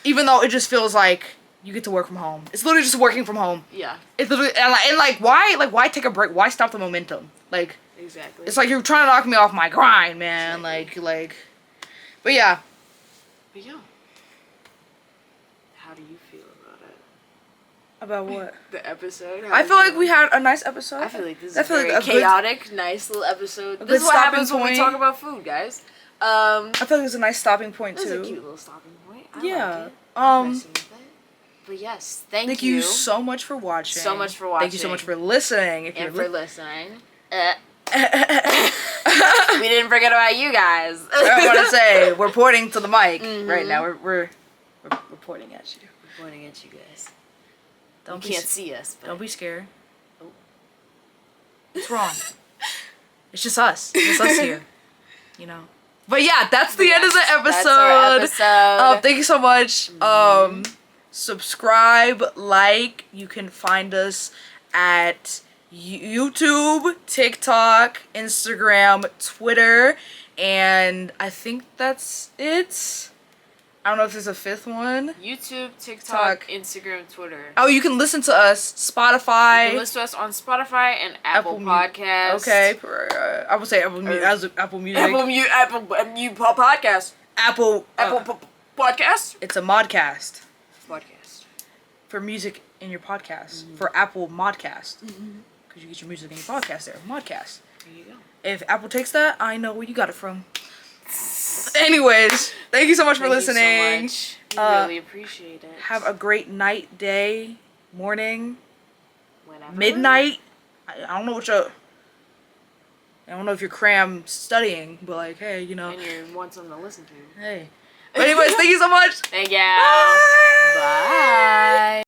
Even though it just feels like you get to work from home. It's literally just working from home. Yeah. It's literally, and like why take a break? Why stop the momentum? Like, Exactly. it's like you're trying to knock me off my grind, man. Like, but yeah. But yeah. How do you feel about it? About what? The episode? I feel like we had a nice episode. I feel like this is I a feel like very a good- chaotic, nice little episode. good This is what stopping happens when we point. talk about food, guys. I feel like it's a nice stopping point This is a too. cute little stopping point. I Yeah. like it. I'm messing with it. But yes, Thank you so much for watching. So much for Thank you so watching. much for listening. If and you're for listening. We didn't forget about you guys. I want to say we're pointing to the mic Mm-hmm. right now. We're pointing at you. We're pointing at you guys. Don't You be can't see us, but Don't be scared. Oh. It's wrong. It's just us. It's just us here. You know. But yeah, that's the end of the episode. That's our episode. Thank you so much. Subscribe, like. You can find us at YouTube, TikTok, Instagram, Twitter, and I think that's it. I don't know if there's a fifth one. YouTube, TikTok, Talk. Instagram, Twitter. Oh, you can listen to us Spotify. You can listen to us on Spotify and Apple Mu- Podcasts. Okay, I would say Apple Music. Apple Music. Apple Podcast. Apple. Podcast. It's a modcast Podcast. for music in your podcast. For Apple Modcast, because you get your music in your podcast there. Modcast. There you go. If Apple takes that, I know where you got it from. Anyways, thank you so much for listening. You so much. We really appreciate it. Have a great night, day, morning, Whenever. midnight. I don't know what your. I don't know if you're cram studying, but like, hey, you know. And you want something to listen to. Hey. But anyways, thank you so much. Thank you. Bye. Bye.